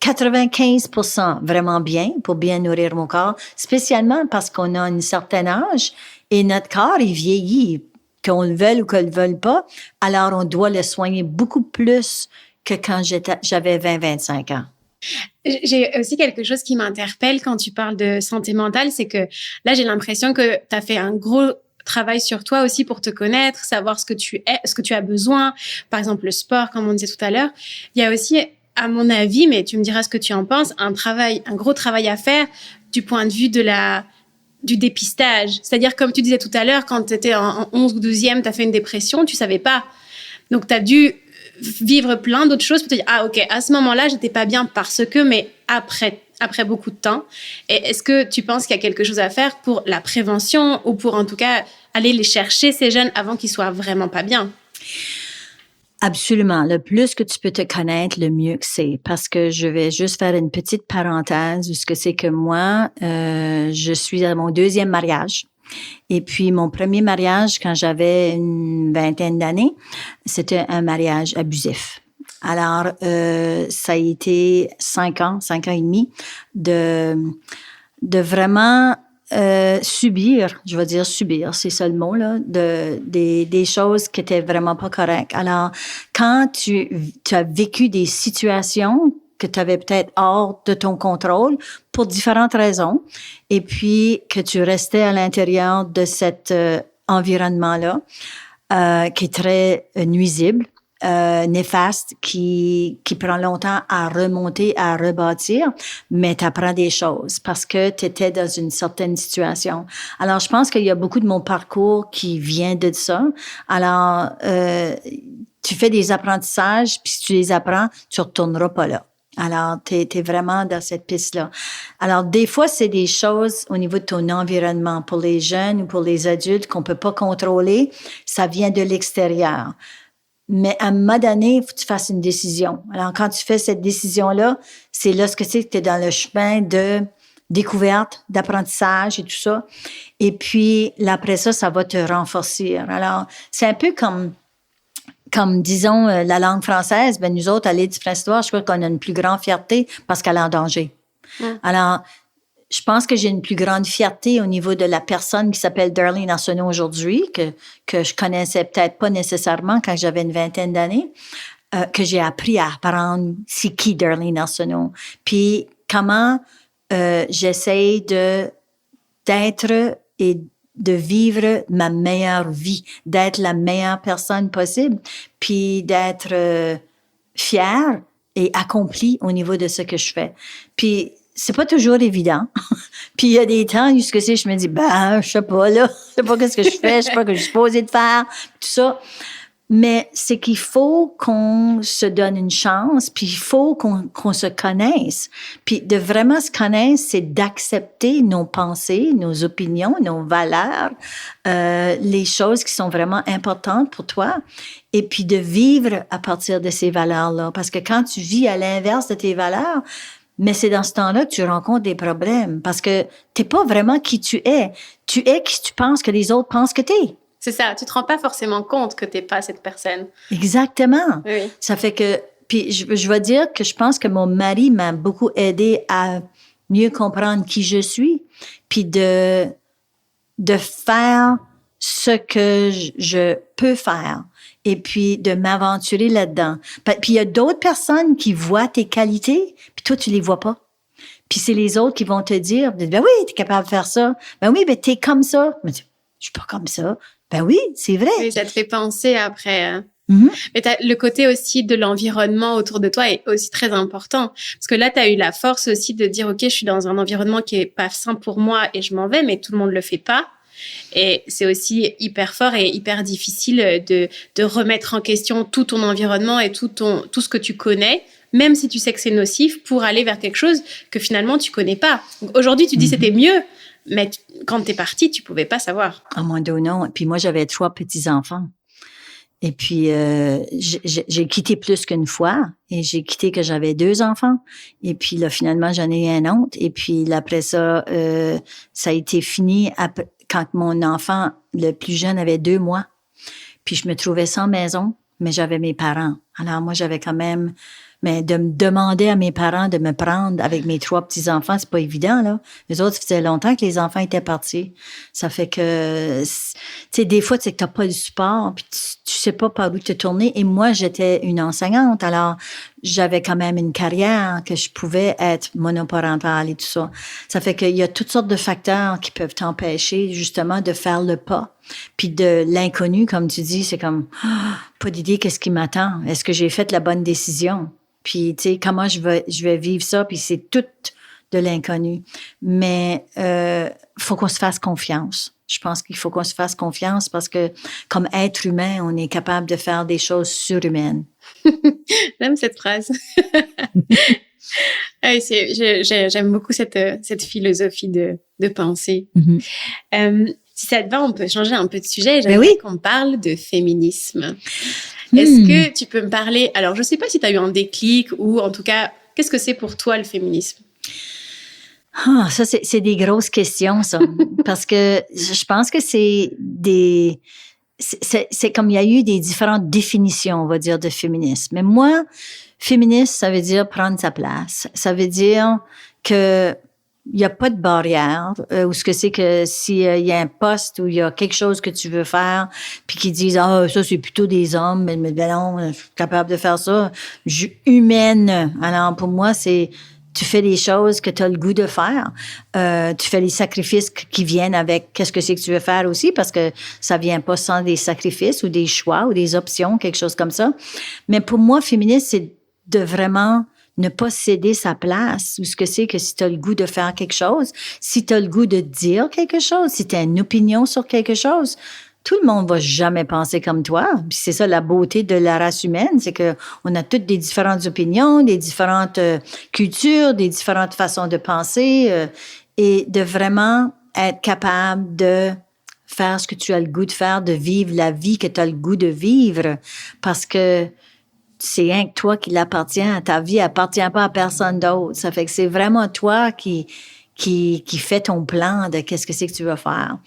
95% vraiment bien pour bien nourrir mon corps, spécialement parce qu'on a un certain âge et notre corps, il vieillit, qu'on le veuille ou qu'on le veuille pas. Alors, on doit le soigner beaucoup plus que quand j'avais 20-25 ans. J'ai aussi quelque chose qui m'interpelle quand tu parles de santé mentale, c'est que là, j'ai l'impression que tu as fait un gros travail sur toi aussi pour te connaître, savoir ce que tu es, ce que tu as besoin. Par exemple, le sport, comme on disait tout à l'heure. Il y a aussi, à mon avis, mais tu me diras ce que tu en penses, un gros travail à faire du point de vue du dépistage. C'est-à-dire, comme tu disais tout à l'heure, quand tu étais en 11 ou 12e, tu as fait une dépression, tu savais pas. Donc, tu as dû vivre plein d'autres choses pour te dire, ah, ok, à ce moment-là, j'étais pas bien parce que, mais après beaucoup de temps. Et est-ce que tu penses qu'il y a quelque chose à faire pour la prévention ou pour, en tout cas, aller les chercher, ces jeunes, avant qu'ils soient vraiment pas bien? Absolument. Le plus que tu peux te connaître, le mieux que c'est. Parce que je vais juste faire une petite parenthèse où ce que c'est que moi, je suis à mon 2e mariage. Et puis, mon premier mariage, quand j'avais une 20aine d'années, c'était un mariage abusif. Alors, ça a été 5 ans et demi de vraiment subir, je vais dire subir, c'est ça le mot, là, des choses qui étaient vraiment pas correctes. Alors, quand tu as vécu des situations que tu avais peut-être hors de ton contrôle pour différentes raisons, et puis que tu restais à l'intérieur de cet environnement-là, qui est très nuisible, néfaste, qui prend longtemps à remonter, à rebâtir, mais tu apprends des choses parce que tu étais dans une certaine situation. Alors, je pense qu'il y a beaucoup de mon parcours qui vient de ça. Alors, tu fais des apprentissages, puis si tu les apprends, tu retourneras pas là. Alors, t'es vraiment dans cette piste-là. Alors, des fois, c'est des choses au niveau de ton environnement. Pour les jeunes ou pour les adultes qu'on peut pas contrôler, ça vient de l'extérieur. Mais à un moment donné, il faut que tu fasses une décision. Alors, quand tu fais cette décision-là, c'est là ce que c'est que tu es dans le chemin de découverte, d'apprentissage et tout ça. Et puis, là, après ça, ça va te renforcer. Alors, c'est un peu comme disons, la langue française, ben nous autres, à l'île du Prince-Édouard, je crois qu'on a une plus grande fierté parce qu'elle est en danger. Alors, je pense que j'ai une plus grande fierté au niveau de la personne qui s'appelle Darlene Arsenault aujourd'hui, que je connaissais peut-être pas nécessairement quand j'avais une 20aine d'années, que j'ai appris à apprendre c'est qui Darlene Arsenault. Puis comment j'essaye d'être et de vivre ma meilleure vie, d'être la meilleure personne possible, puis d'être fière et accomplie au niveau de ce que je fais. Puis c'est pas toujours évident. Puis il y a des temps où je me dis, je sais pas, là, je sais pas qu'est-ce que je fais, je sais pas ce que je suis supposée de faire, tout ça. Mais c'est qu'il faut qu'on se donne une chance, puis il faut qu'on se connaisse. Puis de vraiment se connaître, c'est d'accepter nos pensées, nos opinions, nos valeurs, les choses qui sont vraiment importantes pour toi, et puis de vivre à partir de ces valeurs-là. Parce que quand tu vis à l'inverse de tes valeurs, mais c'est dans ce temps-là que tu rencontres des problèmes, parce que t'es pas vraiment qui tu es. Tu es qui tu penses que les autres pensent que t'es. C'est ça, tu te rends pas forcément compte que t'es pas cette personne. Exactement. Oui. Ça fait que, puis je vais dire que je pense que mon mari m'a beaucoup aidé à mieux comprendre qui je suis, puis de faire ce que je peux faire, et puis de m'aventurer là-dedans. Puis il y a d'autres personnes qui voient tes qualités, puis toi, tu les vois pas. Puis c'est les autres qui vont te dire, ben oui, t'es capable de faire ça. Ben oui, ben t'es comme ça. Je suis pas comme ça. Ben oui, c'est vrai. Oui, ça te fait penser après. Mm-hmm. Mais le côté aussi de l'environnement autour de toi est aussi très important. Parce que là, tu as eu la force aussi de dire, OK, je suis dans un environnement qui est pas sain pour moi et je m'en vais, mais tout le monde le fait pas. Et c'est aussi hyper fort et hyper difficile de remettre en question tout ton environnement et tout ce que tu connais, même si tu sais que c'est nocif, pour aller vers quelque chose que finalement tu connais pas. Donc, aujourd'hui, tu dis c'était mieux. Mais quand t'es partie, tu pouvais pas savoir. À mon dos, non. Puis moi, j'avais 3 petits-enfants. Et puis, j'ai quitté plus qu'une fois. Et j'ai quitté que j'avais 2 enfants. Et puis là, finalement, j'en ai eu un autre. Et puis là, après ça, ça a été fini quand mon enfant, le plus jeune, avait 2 mois. Puis je me trouvais sans maison, mais j'avais mes parents. Alors moi, j'avais quand même... Mais de me demander à mes parents de me prendre avec mes 3 petits-enfants, c'est pas évident, là. Les autres, ça faisait longtemps que les enfants étaient partis. Ça fait que, tu sais, des fois, tu sais que t'as pas le support, puis tu sais pas par où te tourner. Et moi, j'étais une enseignante, alors j'avais quand même une carrière que je pouvais être monoparentale et tout ça. Ça fait qu'il y a toutes sortes de facteurs qui peuvent t'empêcher, justement, de faire le pas. Puis de l'inconnu, comme tu dis, c'est comme, pas d'idée qu'est-ce qui m'attend. Est-ce que j'ai fait la bonne décision? Puis, tu sais, comment je vais vivre ça? Puis c'est tout de l'inconnu. Mais faut qu'on se fasse confiance. Je pense qu'il faut qu'on se fasse confiance parce que, comme être humain, on est capable de faire des choses surhumaines. J'aime cette phrase. J'aime beaucoup cette philosophie de pensée. Mm-hmm. Si ça te va, on peut changer un peu de sujet. J'aimerais qu'on parle de féminisme. Est-ce que tu peux me parler... Alors, je ne sais pas si tu as eu un déclic ou en tout cas, qu'est-ce que c'est pour toi le féminisme? Ça, c'est des grosses questions, ça. Parce que je pense que c'est comme il y a eu des différentes définitions, on va dire, de féminisme. Mais moi, féministe, ça veut dire prendre sa place. Ça veut dire que il n'y a pas de barrière, ou ce que c'est que s'il y a un poste où il y a quelque chose que tu veux faire, puis qu'ils disent, ça c'est plutôt des hommes, mais non, je suis capable de faire ça. Humaine. Alors, pour moi, c'est, tu fais des choses que tu as le goût de faire. Tu fais les sacrifices qui viennent avec qu'est-ce que c'est que tu veux faire aussi, parce que ça vient pas sans des sacrifices ou des choix ou des options, quelque chose comme ça. Mais pour moi, féministe, c'est de vraiment ne pas céder sa place, ou ce que c'est que si tu as le goût de faire quelque chose, si tu as le goût de dire quelque chose, si tu as une opinion sur quelque chose, tout le monde va jamais penser comme toi. Puis c'est ça la beauté de la race humaine, c'est que on a toutes des différentes opinions, des différentes cultures, des différentes façons de penser, et de vraiment être capable de faire ce que tu as le goût de faire, de vivre la vie que tu as le goût de vivre, parce que c'est rien que toi qui l'appartient. Ta vie appartient pas à personne d'autre. Ça fait que c'est vraiment toi qui fait ton plan de qu'est-ce que c'est que tu veux faire.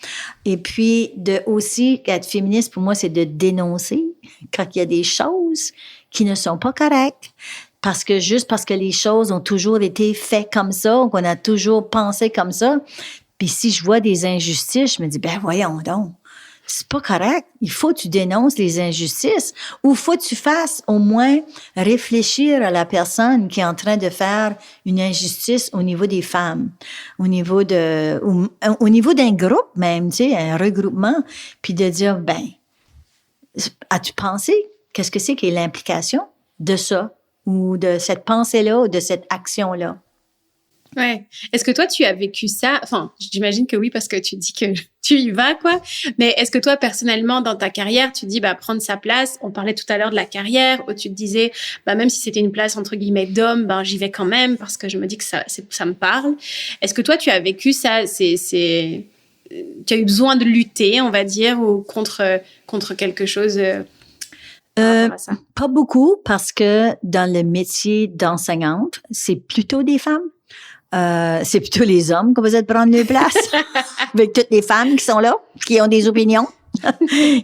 Et puis, de aussi être féministe, pour moi, c'est de dénoncer quand il y a des choses qui ne sont pas correctes. Parce que juste parce que les choses ont toujours été faites comme ça, qu'on a toujours pensé comme ça. Puis si je vois des injustices, je me dis, voyons donc. c'est pas correct. Il faut que tu dénonces les injustices ou faut que tu fasses au moins réfléchir à la personne qui est en train de faire une injustice au niveau des femmes, au niveau d'un groupe même, tu sais, un regroupement, puis de dire, ben, as-tu pensé qu'est-ce que c'est qui est l'implication de ça ou de cette pensée-là ou de cette action-là? Ouais. Est-ce que toi, tu as vécu ça? Enfin, j'imagine que oui, parce que tu dis que tu y vas, quoi. Mais est-ce que toi, personnellement, dans ta carrière, tu dis, bah, prendre sa place? On parlait tout à l'heure de la carrière, où tu te disais, bah, même si c'était une place, entre guillemets, d'homme, ben, j'y vais quand même, parce que je me dis que ça me parle. Est-ce que toi, tu as vécu ça? Tu as eu besoin de lutter, on va dire, ou contre quelque chose, par rapport à ça? Pas beaucoup, parce que dans le métier d'enseignante, c'est plutôt des femmes. C'est plutôt les hommes qui vont essayer de prendre leur place, avec toutes les femmes qui sont là, qui ont des opinions,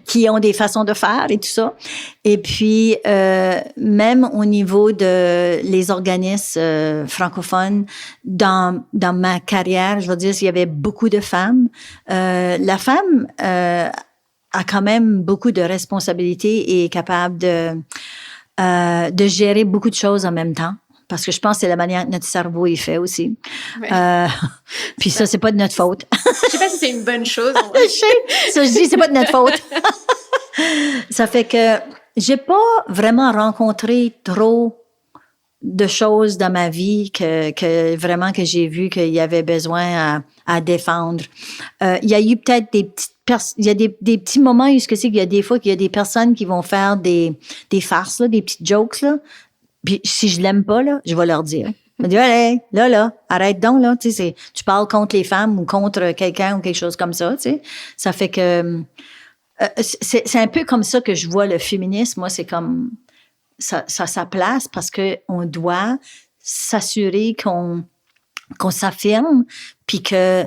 qui ont des façons de faire et tout ça. Et puis, même au niveau de les organismes francophones, dans ma carrière, je veux dire, il y avait beaucoup de femmes. La femme a quand même beaucoup de responsabilités et est capable de gérer beaucoup de choses en même temps. Parce que je pense que c'est la manière que notre cerveau est fait aussi. Ouais. Puis ça, c'est pas de notre faute. Je sais pas si c'est une bonne chose. Je sais. Ça, je dis, c'est pas de notre faute. Ça fait que j'ai pas vraiment rencontré trop de choses dans ma vie que vraiment que j'ai vu qu'il y avait besoin à défendre. Il y a eu peut-être il y a des petits moments où il y a des fois qu'il y a des personnes qui vont faire des farces, là, des petites jokes, là. Puis si je l'aime pas, là, je vais leur dire. Je vais dire, hey, là, arrête donc, là, tu sais, tu parles contre les femmes ou contre quelqu'un ou quelque chose comme ça, tu sais. Ça fait que c'est un peu comme ça que je vois le féminisme. Moi, c'est comme ça sa place parce que on doit s'assurer qu'on s'affirme, puis que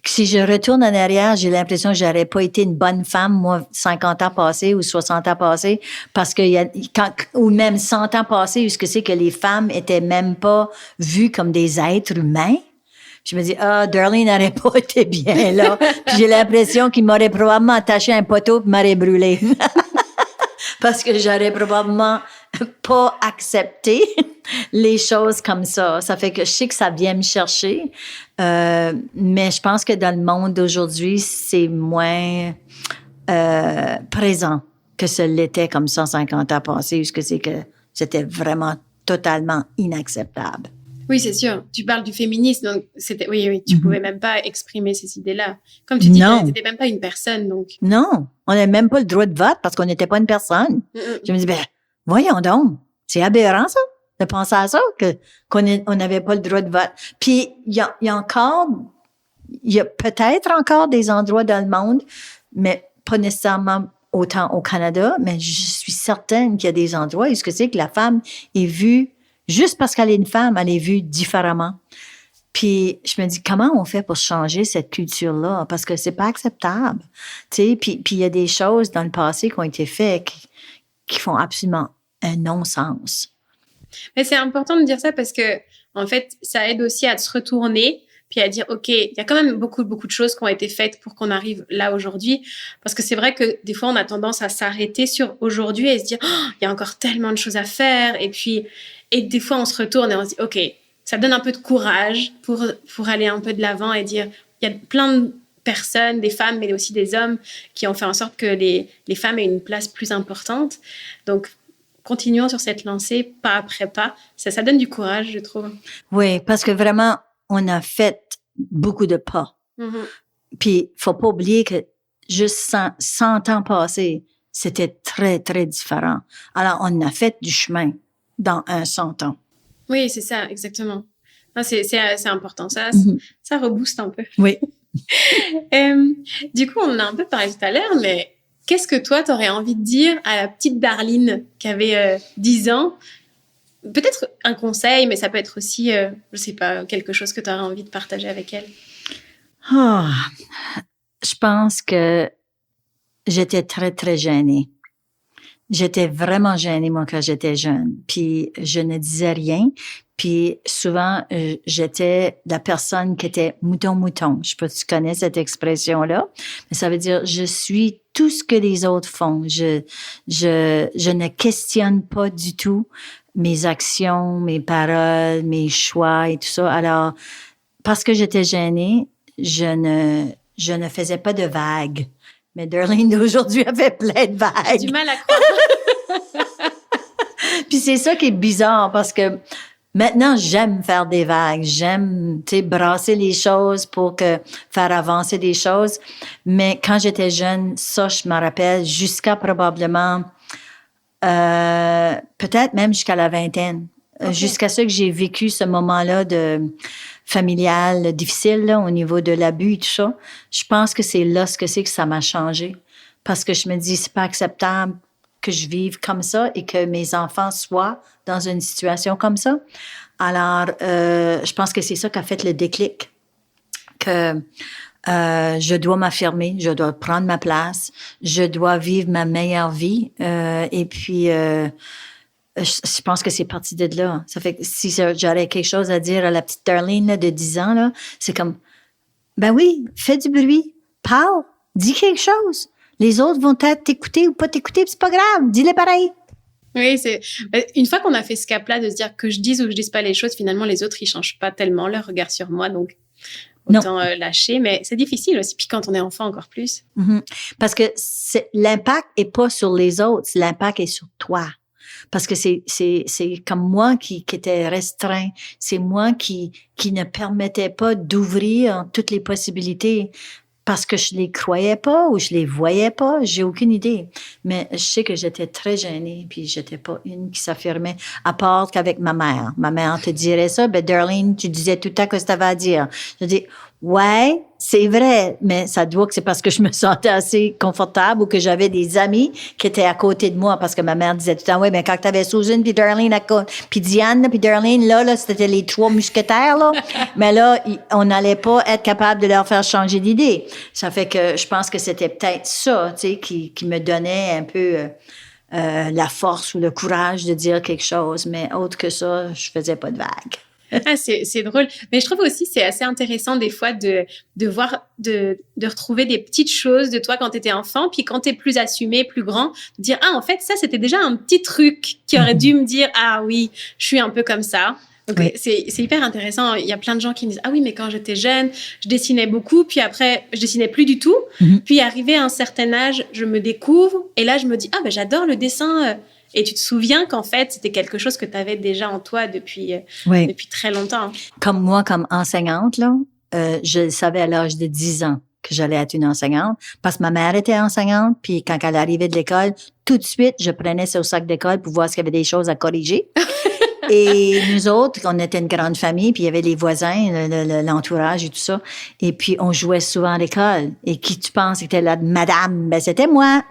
si je retourne en arrière, j'ai l'impression que j'aurais pas été une bonne femme, moi, 50 ans passés ou 60 ans passés, parce que ou même 100 ans passés, où ce que c'est que les femmes étaient même pas vues comme des êtres humains. Je me dis, Darlene n'aurait pas été bien là. Puis j'ai l'impression qu'il m'aurait probablement attaché un poteau et m'aurait brûlé. Parce que j'aurais probablement pas accepté les choses comme ça. Ça fait que je sais que ça vient me chercher, mais je pense que dans le monde d'aujourd'hui, c'est moins présent que ce l'était comme 150 ans passés, où c'était vraiment totalement inacceptable. Oui, c'est sûr. Tu parles du féminisme, donc oui, tu pouvais même pas exprimer ces idées-là. Comme tu dis, tu n'étais même pas une personne, donc. Non, on n'a même pas le droit de vote parce qu'on n'était pas une personne. Je me dis, voyons donc, c'est aberrant ça, de penser à ça, qu'on n'avait pas le droit de vote. Puis il y a peut-être encore des endroits dans le monde, mais pas nécessairement autant au Canada, mais je suis certaine qu'il y a des endroits où que la femme est vue. Juste parce qu'elle est une femme, elle est vue différemment. Puis je me dis, comment on fait pour changer cette culture-là? Parce que c'est pas acceptable. Tu sais, puis il y a des choses dans le passé qui ont été faites qui font absolument un non-sens. Mais c'est important de dire ça parce que, en fait, ça aide aussi à se retourner puis à dire, OK, il y a quand même beaucoup de choses qui ont été faites pour qu'on arrive là aujourd'hui. Parce que c'est vrai que des fois, on a tendance à s'arrêter sur aujourd'hui et se dire, il y a encore tellement de choses à faire. Et des fois, on se retourne et on se dit, OK, ça donne un peu de courage pour aller un peu de l'avant et dire, il y a plein de personnes, des femmes, mais aussi des hommes qui ont fait en sorte que les femmes aient une place plus importante. Donc, continuons sur cette lancée, pas après pas. Ça donne du courage, je trouve. Oui, parce que vraiment, on a fait beaucoup de pas. Mm-hmm. Puis, faut pas oublier que juste 100 ans passés, c'était très, très différent. Alors, on a fait du chemin dans 100 ans. Oui, c'est ça, exactement. Non, c'est important. Ça rebooste un peu. Oui. Du coup, on en a un peu parlé tout à l'heure, mais qu'est-ce que toi, tu aurais envie de dire à la petite Darlene qui avait 10 ans? Peut-être un conseil, mais ça peut être aussi, je sais pas, quelque chose que tu aurais envie de partager avec elle. Je pense que j'étais très, très gênée. J'étais vraiment gênée, moi, quand j'étais jeune. Puis, je ne disais rien. Puis, souvent, j'étais la personne qui était mouton. Je sais pas si tu connais cette expression-là. Mais ça veut dire, je suis tout ce que les autres font. Je ne questionne pas du tout mes actions, mes paroles, mes choix et tout ça. Alors, parce que j'étais gênée, je ne faisais pas de vagues. Mais Darlene d'aujourd'hui avait plein de vagues. J'ai du mal à croire. Puis c'est ça qui est bizarre parce que maintenant, j'aime faire des vagues. J'aime, brasser les choses pour faire avancer des choses. Mais quand j'étais jeune, ça, je me rappelle jusqu'à probablement, peut-être même jusqu'à la vingtaine. Okay. Jusqu'à ce que j'ai vécu ce moment-là familial difficile, là, au niveau de l'abus et tout ça. Je pense que c'est là que ça m'a changé. Parce que je me dis, c'est pas acceptable que je vive comme ça et que mes enfants soient dans une situation comme ça. Alors, je pense que c'est ça qui a fait le déclic. Que je dois m'affirmer, je dois prendre ma place, je dois vivre ma meilleure vie. Et puis, je pense que c'est parti de là. Ça fait que si j'aurais quelque chose à dire à la petite Darlene là, de 10 ans, là, c'est comme, ben oui, fais du bruit, parle, dis quelque chose. Les autres vont peut-être t'écouter ou pas t'écouter, c'est pas grave, dis-le pareil. Oui, une fois qu'on a fait ce cap-là de se dire que je dise ou que je dise pas les choses, finalement, les autres, ils changent pas tellement leur regard sur moi, donc autant lâcher. Mais c'est difficile aussi, puis quand on est enfant, encore plus. Mm-hmm. Parce que l'impact est pas sur les autres, l'impact est sur toi. Parce que c'est comme moi qui était restreint. C'est moi qui ne permettais pas d'ouvrir toutes les possibilités. Parce que je les croyais pas ou je les voyais pas, j'ai aucune idée. Mais je sais que j'étais très gênée, puis j'étais pas une qui s'affirmait, à part qu'avec ma mère. Ma mère te dirait ça, ben Darlene, tu disais tout le temps que tu avais à dire. Je dis, ouais, c'est vrai, mais ça doit que c'est parce que je me sentais assez confortable ou que j'avais des amis qui étaient à côté de moi, parce que ma mère disait tout le temps, ouais, mais quand t'avais Susan puis Darlene puis Diane puis Darlene, là, c'était les 3 mousquetaires, là. Mais là, on n'allait pas être capable de leur faire changer d'idée. Ça fait que je pense que c'était peut-être ça, tu sais, qui me donnait un peu la force ou le courage de dire quelque chose. Mais autre que ça, je faisais pas de vagues. Ah, c'est drôle. Mais je trouve aussi c'est assez intéressant des fois de voir, de retrouver des petites choses de toi quand t'étais enfant, puis quand t'es plus assumé, plus grand, de dire, ah, en fait, ça, c'était déjà un petit truc qui aurait dû me dire, ah oui, je suis un peu comme ça. Donc, oui. C'est hyper intéressant. Il y a plein de gens qui me disent, ah oui, mais quand j'étais jeune, je dessinais beaucoup, puis après, je dessinais plus du tout. Mm-hmm. Puis, arrivé à un certain âge, je me découvre, et là, je me dis, ah, ben, j'adore le dessin. Et tu te souviens qu'en fait, c'était quelque chose que tu avais déjà en toi depuis très longtemps. Comme moi, comme enseignante, là, je savais à l'âge de 10 ans que j'allais être une enseignante parce que ma mère était enseignante. Puis quand elle arrivait de l'école, tout de suite, je prenais son sac d'école pour voir s'il y avait des choses à corriger. Et nous autres, on était une grande famille, puis il y avait les voisins, l'entourage et tout ça. Et puis, on jouait souvent à l'école. Et qui tu penses était là, madame? Ben, c'était moi.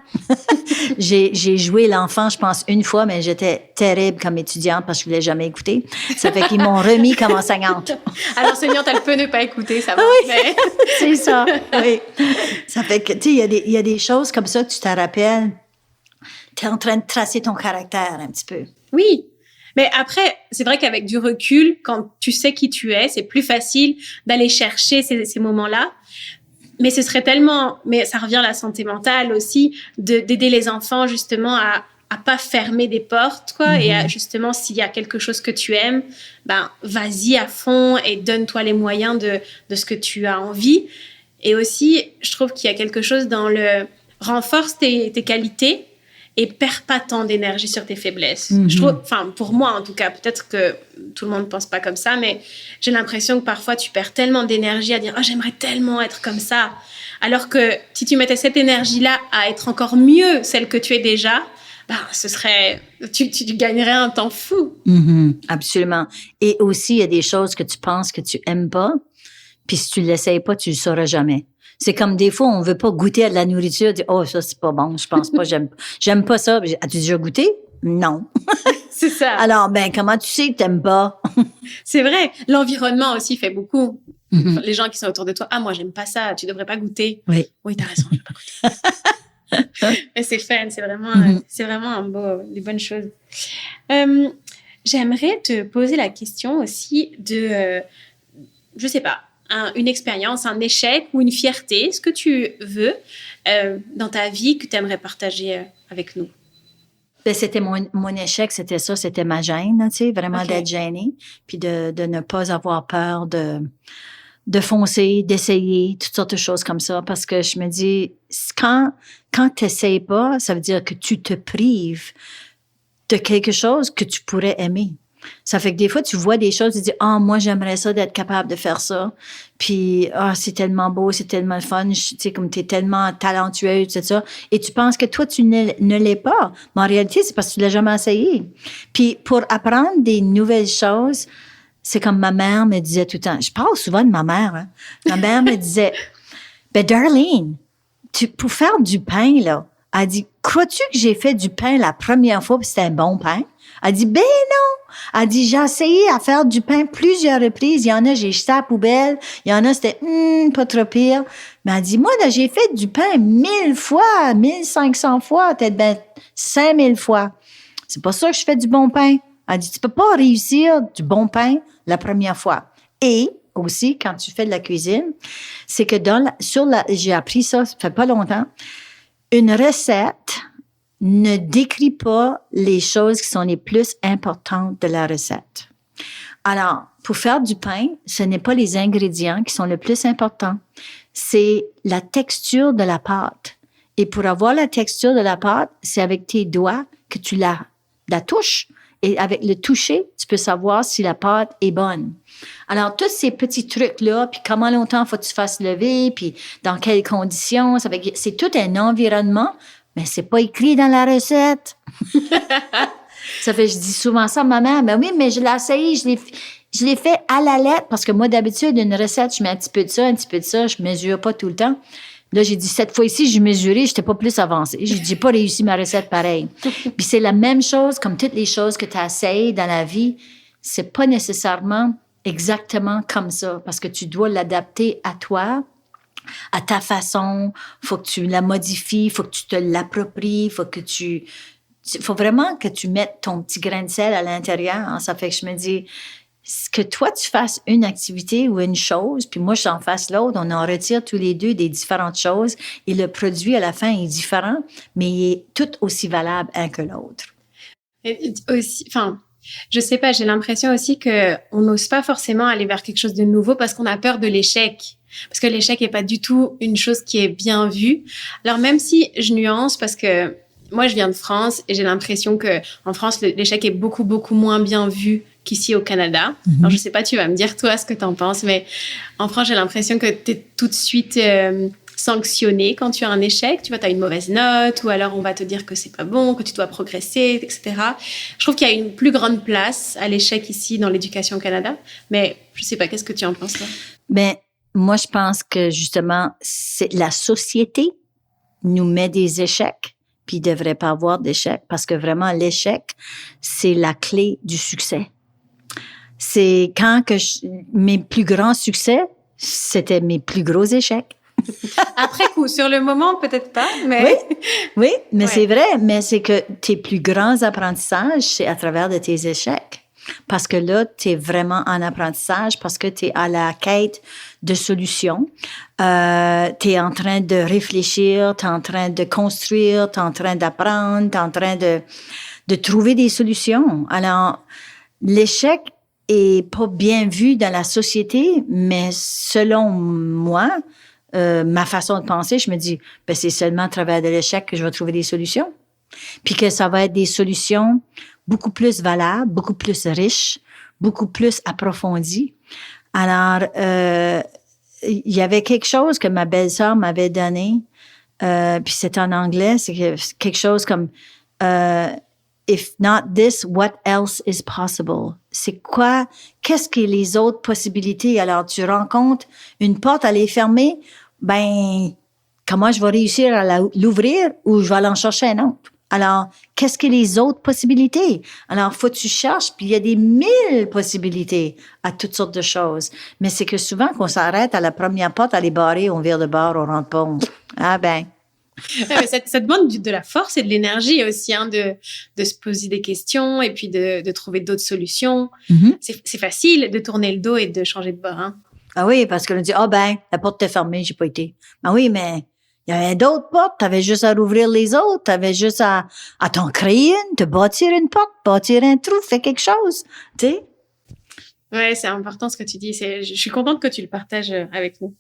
J'ai joué l'enfant, je pense, une fois, mais j'étais terrible comme étudiante parce que je voulais jamais écouter. Ça fait qu'ils m'ont remis comme enseignante. À l'enseignante, elle peut ne pas écouter, ça va. Oui, mais... c'est ça, oui. Ça fait que, tu sais, il y a des choses comme ça que tu te rappelles. T'es en train de tracer ton caractère un petit peu. Oui. Mais après, c'est vrai qu'avec du recul, quand tu sais qui tu es, c'est plus facile d'aller chercher ces moments-là. Mais ce serait mais ça revient à la santé mentale aussi, d'aider les enfants justement à pas fermer des portes, quoi. Mm-hmm. Et à, justement, s'il y a quelque chose que tu aimes, ben, vas-y à fond et donne-toi les moyens de ce que tu as envie. Et aussi, je trouve qu'il y a quelque chose dans renforce tes qualités, et perds pas tant d'énergie sur tes faiblesses. Mm-hmm. Je trouve, enfin, pour moi, en tout cas, peut-être que tout le monde pense pas comme ça, mais j'ai l'impression que parfois, tu perds tellement d'énergie à dire, oh, j'aimerais tellement être comme ça. Alors que si tu mettais cette énergie-là à être encore mieux celle que tu es déjà, ben, tu gagnerais un temps fou. Mm-hmm. Absolument. Et aussi, il y a des choses que tu penses que tu aimes pas, puis si tu l'essayes pas, tu le sauras jamais. C'est comme des fois, on veut pas goûter à de la nourriture, dire, oh, ça, c'est pas bon, je pense pas, j'aime pas ça. As-tu déjà goûté? Non. C'est ça. Alors, ben, comment tu sais que t'aimes pas? C'est vrai. L'environnement aussi fait beaucoup. Mm-hmm. Les gens qui sont autour de toi, ah, moi, j'aime pas ça, tu devrais pas goûter. Oui. Oui, t'as raison, je vais pas goûter. Mais c'est fun, c'est vraiment des bonnes choses. J'aimerais te poser la question aussi je sais pas, une expérience, un échec ou une fierté, ce que tu veux dans ta vie que tu aimerais partager avec nous. Ben, c'était mon échec, c'était ça, c'était ma gêne, tu sais, vraiment Okay. d'être gênée, puis de ne pas avoir peur de foncer, d'essayer, toutes sortes de choses comme ça, parce que je me dis, quand t'essayes pas, ça veut dire que tu te prives de quelque chose que tu pourrais aimer. Ça fait que des fois, tu vois des choses, tu dis, moi, j'aimerais ça d'être capable de faire ça. Puis, c'est tellement beau, c'est tellement fun, tu sais, comme t'es tellement talentueuse, tout ça. Et tu penses que toi, tu ne l'es pas. Mais en réalité, c'est parce que tu l'as jamais essayé. Puis, pour apprendre des nouvelles choses, c'est comme ma mère me disait tout le temps. Je parle souvent de ma mère, hein. Ma mère me disait, Darlene, pour faire du pain, là, elle dit, crois-tu que j'ai fait du pain la première fois puis c'était un bon pain? Elle dit, non! Elle dit, j'ai essayé à faire du pain plusieurs reprises. Il y en a, j'ai jeté à la poubelle. Il y en a, c'était pas trop pire. Mais elle dit, moi, là, j'ai fait du pain 1000 fois, 1500 fois, peut-être 5000 fois. C'est pas ça que je fais du bon pain. Elle dit, tu peux pas réussir du bon pain la première fois. Et aussi, quand tu fais de la cuisine, c'est que j'ai appris ça fait pas longtemps, une recette ne décrit pas les choses qui sont les plus importantes de la recette. Alors, pour faire du pain, ce n'est pas les ingrédients qui sont le plus important, c'est la texture de la pâte. Et pour avoir la texture de la pâte, c'est avec tes doigts que tu la touches. Et avec le toucher, tu peux savoir si la pâte est bonne. Alors, tous ces petits trucs-là, puis comment longtemps faut que tu fasses lever, puis dans quelles conditions, c'est tout un environnement, mais c'est pas écrit dans la recette. Ça fait, je dis souvent ça à ma mère, oui, mais je l'ai essayé, je l'ai fait à la lettre, parce que moi, d'habitude, une recette, je mets un petit peu de ça, je mesure pas tout le temps. Là, j'ai dit, cette fois-ci, j'ai mesuré, j'étais pas plus avancée. J'ai pas réussi ma recette pareil. Puis c'est la même chose, comme toutes les choses que tu as essayées dans la vie, c'est pas nécessairement exactement comme ça, parce que tu dois l'adapter à toi, à ta façon, faut que tu la modifies, faut que tu te l'appropries, faut vraiment que tu mettes ton petit grain de sel à l'intérieur. Hein. Ça fait que je me dis, que toi, tu fasses une activité ou une chose, puis moi, j'en fasse l'autre, on en retire tous les deux des différentes choses et le produit, à la fin, est différent, mais il est tout aussi valable un que l'autre. Et aussi, je sais pas, j'ai l'impression aussi qu'on n'ose pas forcément aller vers quelque chose de nouveau parce qu'on a peur de l'échec. Parce que l'échec n'est pas du tout une chose qui est bien vue. Alors, même si je nuance, parce que moi, je viens de France et j'ai l'impression que en France, l'échec est beaucoup, beaucoup moins bien vu qu'ici au Canada. Mm-hmm. Alors, je sais pas, tu vas me dire, toi, ce que t'en penses, mais en France, j'ai l'impression que t'es tout de suite sanctionné quand tu as un échec. Tu vois, t'as une mauvaise note ou alors on va te dire que c'est pas bon, que tu dois progresser, etc. Je trouve qu'il y a une plus grande place à l'échec ici dans l'éducation au Canada, mais je sais pas, qu'est-ce que tu en penses, toi? Ben, moi, je pense que justement, c'est la société nous met des échecs, puis il ne devrait pas avoir d'échecs, parce que vraiment, l'échec, c'est la clé du succès. C'est quand mes plus grands succès, c'était mes plus gros échecs. Après coup, sur le moment, peut-être pas, mais... Oui, mais ouais. C'est vrai, mais c'est que tes plus grands apprentissages, c'est à travers de tes échecs. Parce que là, tu es vraiment en apprentissage, parce que tu es à la quête de solutions. Tu es en train de réfléchir, tu es en train de construire, tu es en train d'apprendre, tu es en train de trouver des solutions. Alors, l'échec est pas bien vu dans la société, mais selon moi, ma façon de penser, je me dis, c'est seulement à travers de l'échec que je vais trouver des solutions. Puis que ça va être des solutions beaucoup plus valables, beaucoup plus riches, beaucoup plus approfondies. Alors, il y avait quelque chose que ma belle-sœur m'avait donné, puis c'est en anglais, c'est quelque chose comme if not this, what else is possible? C'est quoi? Qu'est-ce que les autres possibilités? Alors, tu rencontres une porte, elle est fermée, comment je vais réussir à l'ouvrir ou je vais aller en chercher un autre? Alors, qu'est-ce que les autres possibilités? Alors, faut que tu cherches, puis il y a des 1000 possibilités à toutes sortes de choses. Mais c'est que souvent qu'on s'arrête à la première porte, elle est barrée, on vire de bord, on rentre pas. Mais ça demande de la force et de l'énergie aussi, hein, de se poser des questions et puis de trouver d'autres solutions. Mm-hmm. C'est facile de tourner le dos et de changer de bord, hein. Ah oui, parce qu'on dit, la porte était fermée, j'ai pas été. Ah oui, mais il y avait d'autres portes, t'avais juste à rouvrir les autres, t'avais juste à t'en créer une, te bâtir une porte, bâtir un trou, fais quelque chose, tu sais. Ouais, c'est important ce que tu dis. Je suis contente que tu le partages avec nous.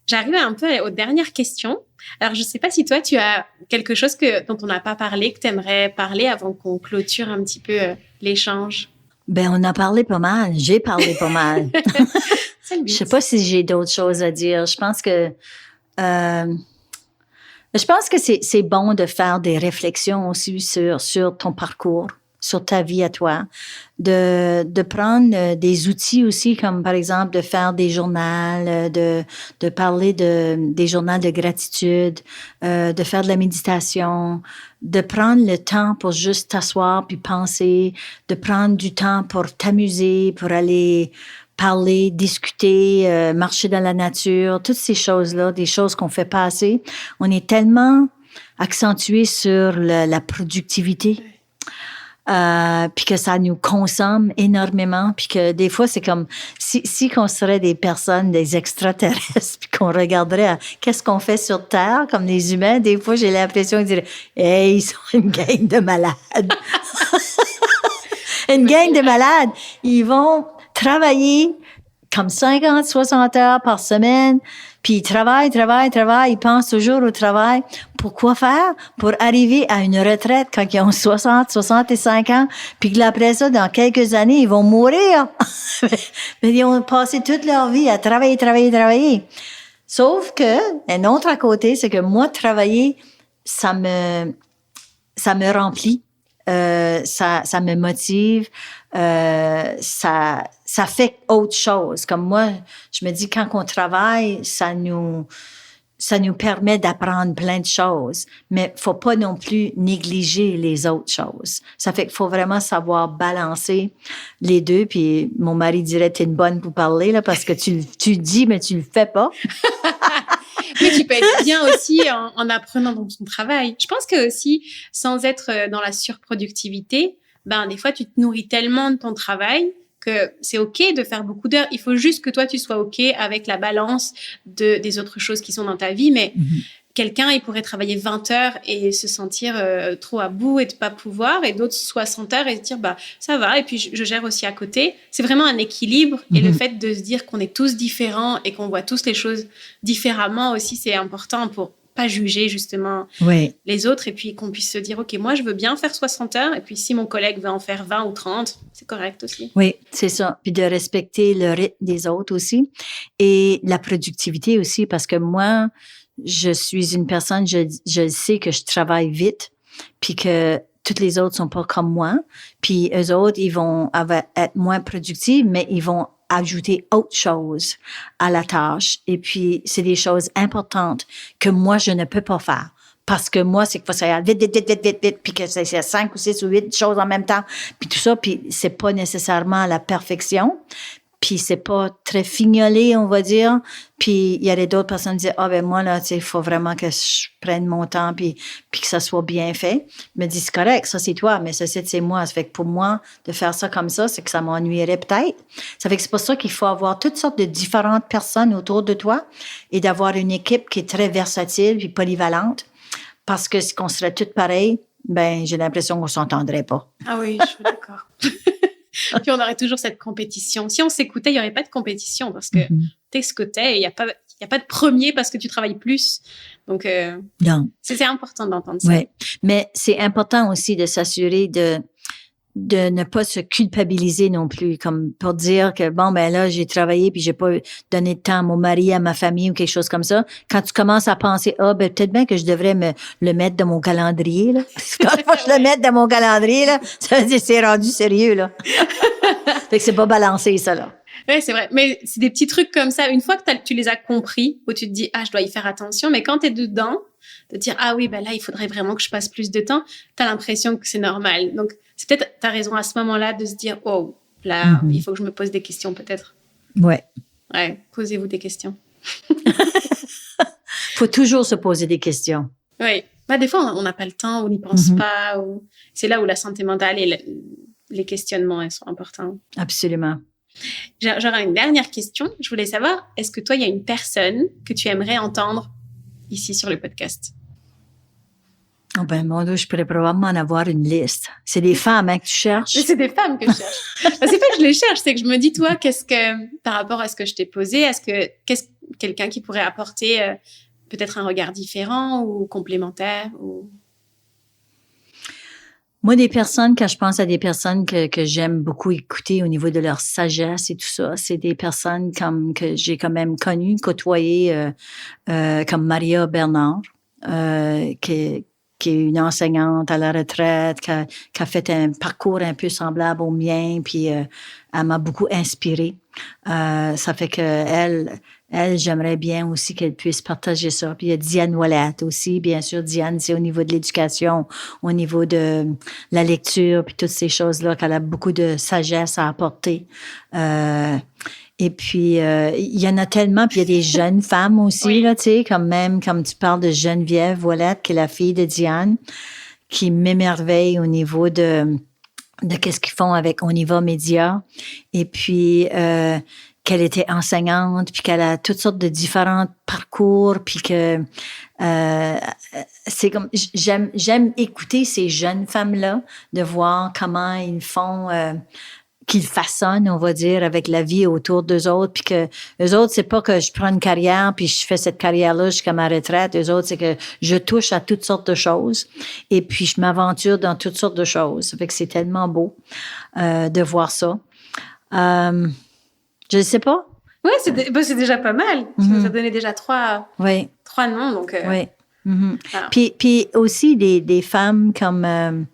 J'arrive un peu aux dernières questions. Alors, je sais pas si toi, tu as quelque chose dont on n'a pas parlé, que tu aimerais parler avant qu'on clôture un petit peu l'échange. Ben, on a parlé pas mal. J'ai parlé pas mal. C'est le but. Je sais pas si j'ai d'autres choses à dire. Je pense que c'est bon de faire des réflexions aussi sur ton parcours, sur ta vie à toi, de prendre des outils aussi, comme par exemple de faire des journaux, de parler des journaux de gratitude, de faire de la méditation, de prendre le temps pour juste t'asseoir puis penser, de prendre du temps pour t'amuser, pour aller parler, discuter, marcher dans la nature, toutes ces choses-là, des choses qu'on fait pas assez. On est tellement accentué sur la productivité. Puis que ça nous consomme énormément, puis que des fois, c'est comme si qu'on serait des personnes, des extraterrestres, puis qu'on regarderait qu'est-ce qu'on fait sur Terre, comme les humains, des fois, j'ai l'impression de dire « Hey, ils sont une gang de malades! » Une gang de malades! Ils vont travailler comme 50, 60 heures par semaine, puis ils travaillent, ils pensent toujours au travail. Pourquoi faire? Pour arriver à une retraite quand ils ont 60, 65 ans, puis que après ça, dans quelques années, ils vont mourir. Mais ils ont passé toute leur vie à travailler. Sauf que, un autre à côté, c'est que moi, travailler, ça me remplit. Ça me motive, ça fait autre chose. Comme moi, je me dis, quand on travaille, ça nous permet d'apprendre plein de choses, mais faut pas non plus négliger les autres choses. Ça fait qu'il faut vraiment savoir balancer les deux. Puis mon mari dirait, t'es une bonne pour parler, là, parce que tu dis, mais tu le fais pas. Mais tu peux être bien aussi en apprenant dans ton travail. Je pense que aussi, sans être dans la surproductivité, des fois, tu te nourris tellement de ton travail que c'est OK de faire beaucoup d'heures. Il faut juste que toi, tu sois OK avec la balance des autres choses qui sont dans ta vie. Mais quelqu'un, il pourrait travailler 20 heures et se sentir trop à bout et de pas pouvoir, et d'autres 60 heures et se dire, ça va, et puis je gère aussi à côté. C'est vraiment un équilibre, et le fait de se dire qu'on est tous différents et qu'on voit tous les choses différemment aussi, c'est important pour pas juger justement les autres, et puis qu'on puisse se dire, OK, moi, je veux bien faire 60 heures, et puis si mon collègue veut en faire 20 ou 30, c'est correct aussi. Oui, c'est ça. Puis de respecter le rythme des autres aussi, et la productivité aussi, parce que moi, je suis une personne, je sais que je travaille vite, puis que toutes les autres sont pas comme moi, puis eux autres, ils vont être moins productifs, mais ils vont ajouter autre chose à la tâche. Et puis, c'est des choses importantes que moi, je ne peux pas faire. Parce que moi, c'est qu'il faut que ça aille vite, puis que c'est 5 ou 6 ou 8 choses en même temps, puis tout ça, puis c'est pas nécessairement la perfection. Puis c'est pas très fignolé, on va dire. Puis il y a d'autres personnes qui disent, moi, là, tu sais, il faut vraiment que je prenne mon temps puis que ça soit bien fait. Je me dis, c'est correct, ça, c'est toi, mais ça, c'est moi. Ça fait que pour moi, de faire ça comme ça, c'est que ça m'ennuierait peut-être. Ça fait que c'est pour ça qu'il faut avoir toutes sortes de différentes personnes autour de toi et d'avoir une équipe qui est très versatile puis polyvalente. Parce que si on serait toutes pareilles, j'ai l'impression qu'on s'entendrait pas. Ah oui, je suis d'accord. Puis on aurait toujours cette compétition. Si on s'écoutait, il n'y aurait pas de compétition parce que t'es ce que t'es et il n'y a pas de premier parce que tu travailles plus. Donc, non. C'est important d'entendre ça. Oui, mais c'est important aussi de s'assurer de ne pas se culpabiliser non plus, comme pour dire que là, j'ai travaillé puis j'ai pas donné de temps à mon mari, à ma famille ou quelque chose comme ça. Quand tu commences à penser, peut-être bien que je devrais le mettre dans mon calendrier, là. Quand je le mette dans mon calendrier, là, ça veut dire c'est rendu sérieux, là. Fait que c'est pas balancé, ça, là. Oui, c'est vrai. Mais c'est des petits trucs comme ça. Une fois que tu les as compris, où tu te dis, je dois y faire attention. Mais quand t'es dedans, de dire, oui, là, il faudrait vraiment que je passe plus de temps, t'as l'impression que c'est normal. Donc, c'est peut-être, t'as raison à ce moment-là de se dire, là, il faut que je me pose des questions, peut-être. Ouais. Ouais, posez-vous des questions. Faut toujours se poser des questions. Oui. Des fois, on n'a pas le temps, on n'y pense pas. C'est là où la santé mentale et les questionnements, elles sont importants. Absolument. J'aurais une dernière question. Je voulais savoir, est-ce que toi, il y a une personne que tu aimerais entendre ici sur le podcast? Oh ben, mon Dieu, je pourrais probablement en avoir une liste. C'est des femmes que tu cherches? C'est des femmes que je cherche. C'est pas que je les cherche, c'est que je me dis, toi, par rapport à ce que je t'ai posé, qu'est-ce quelqu'un qui pourrait apporter peut-être un regard différent ou complémentaire ou... Moi, quand je pense à des personnes que j'aime beaucoup écouter au niveau de leur sagesse et tout ça, c'est des personnes que j'ai quand même connues, côtoyées, comme Maria Bernard, qui est une enseignante à la retraite, qui a fait un parcours un peu semblable au mien, puis elle m'a beaucoup inspirée. Ça fait que elle, j'aimerais bien aussi qu'elle puisse partager ça. Puis il y a Diane Ouellette aussi, bien sûr. Diane, c'est au niveau de l'éducation, au niveau de la lecture, puis toutes ces choses-là, qu'elle a beaucoup de sagesse à apporter. Et puis, il y en a tellement, puis il y a des jeunes femmes aussi, oui. Là, tu sais, comme tu parles de Geneviève Ouellette, qui est la fille de Diane, qui m'émerveille au niveau de qu'est-ce qu'ils font avec Oniva Média. Et puis, qu'elle était enseignante, puis qu'elle a toutes sortes de différents parcours, puis que c'est comme j'aime écouter ces jeunes femmes-là, de voir comment ils font... qu'ils façonnent, on va dire, avec la vie autour d'eux autres, puis que eux autres, c'est pas que je prends une carrière puis je fais cette carrière-là jusqu'à ma retraite. Eux autres, c'est que je touche à toutes sortes de choses et puis je m'aventure dans toutes sortes de choses. Ça fait que c'est tellement beau de voir ça. Je sais pas. Ouais, c'est déjà pas mal. Tu nous as donné déjà trois noms, donc. Oui. Voilà. Puis aussi des femmes comme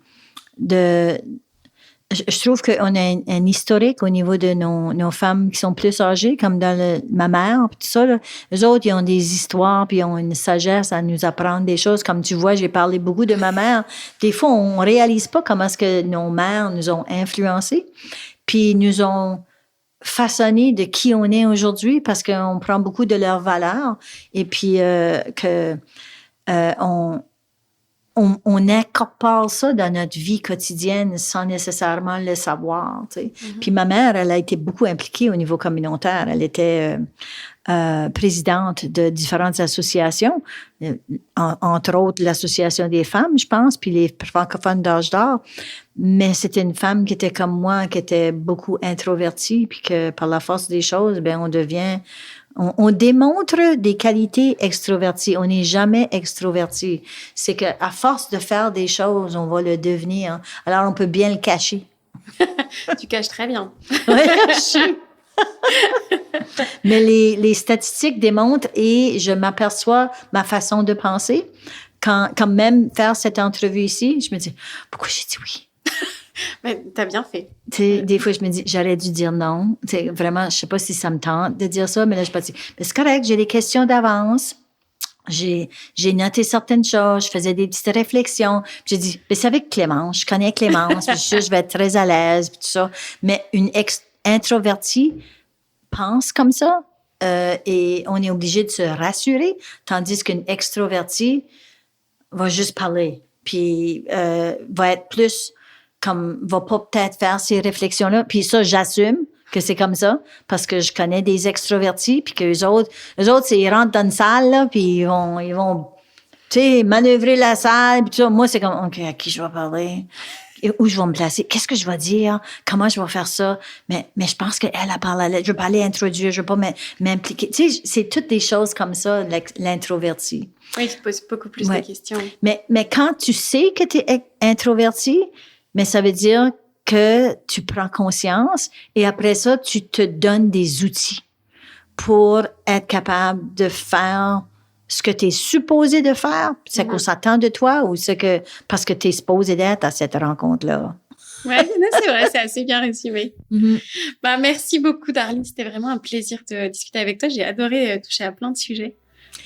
je trouve qu'on a un historique au niveau de nos femmes qui sont plus âgées, comme dans ma mère, puis tout ça. Là. Eux autres, ils ont des histoires, puis ils ont une sagesse à nous apprendre des choses. Comme tu vois, j'ai parlé beaucoup de ma mère. Des fois, on réalise pas comment est-ce que nos mères nous ont influencés, puis nous ont façonné de qui on est aujourd'hui, parce qu'on prend beaucoup de leurs valeurs, et puis on incorpore ça dans notre vie quotidienne sans nécessairement le savoir. Tu sais. Puis ma mère, elle a été beaucoup impliquée au niveau communautaire. Elle était présidente de différentes associations, entre autres l'Association des femmes, je pense, puis les francophones d'âge d'or. Mais c'était une femme qui était comme moi, qui était beaucoup introvertie, puis que par la force des choses, on démontre des qualités extroverties. On n'est jamais extroverti. C'est que à force de faire des choses, on va le devenir. Alors, on peut bien le cacher. Tu caches très bien. Oui, je sais. Mais les statistiques démontrent et je m'aperçois ma façon de penser. Quand même faire cette entrevue ici, je me dis, pourquoi j'ai dit oui? Mais t'as bien fait. Des fois, je me dis, j'aurais dû dire non. T'sais, vraiment, je sais pas si ça me tente de dire ça, mais là, je me dis, mais c'est correct, j'ai des questions d'avance. J'ai noté certaines choses, je faisais des petites réflexions. Puis j'ai dit, mais c'est avec Clémence, je connais Clémence, puis je vais être très à l'aise, puis tout ça. Mais une introvertie pense comme ça et on est obligé de se rassurer, tandis qu'une extrovertie va juste parler, puis va être plus... va pas peut-être faire ces réflexions-là. Puis ça, j'assume que c'est comme ça, parce que je connais des extrovertis, puis qu'eux autres, c'est, ils rentrent dans une salle, là, puis ils vont, tu sais, manœuvrer la salle, puis tout ça. Moi, c'est comme, OK, à qui je vais parler? Où je vais me placer? Qu'est-ce que je vais dire? Comment je vais faire ça? Mais je pense qu'elle parle à l'aide. Je veux pas aller introduire, je veux pas m'impliquer. Tu sais, c'est toutes des choses comme ça, l'introverti. Oui, tu te poses beaucoup plus de questions. Mais quand tu sais que tu es introverti, mais ça veut dire que tu prends conscience et après ça, tu te donnes des outils pour être capable de faire ce que tu es supposé de faire, c'est qu'on s'attend de toi ou parce que tu es supposé d'être à cette rencontre-là. Oui, c'est vrai, c'est assez bien résumé. Merci beaucoup, Darlene. C'était vraiment un plaisir de discuter avec toi. J'ai adoré toucher à plein de sujets.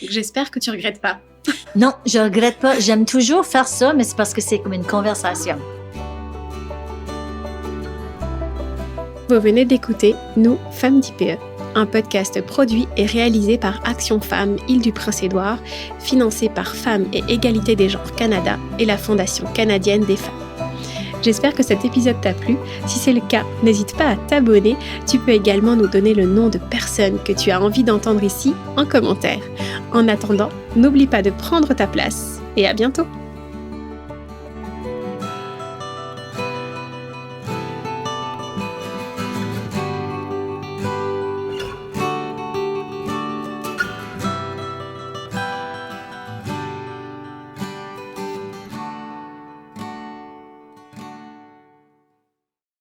Donc, j'espère que tu ne regrettes pas. Non, je ne regrette pas. J'aime toujours faire ça, mais c'est parce que c'est comme une conversation. Vous venez d'écouter Nous, Femmes d'IPE, un podcast produit et réalisé par Action Femmes Île-du-Prince-Édouard, financé par Femmes et Égalité des Genres Canada et la Fondation canadienne des femmes. J'espère que cet épisode t'a plu. Si c'est le cas, n'hésite pas à t'abonner. Tu peux également nous donner le nom de personnes que tu as envie d'entendre ici en commentaire. En attendant, n'oublie pas de prendre ta place et à bientôt.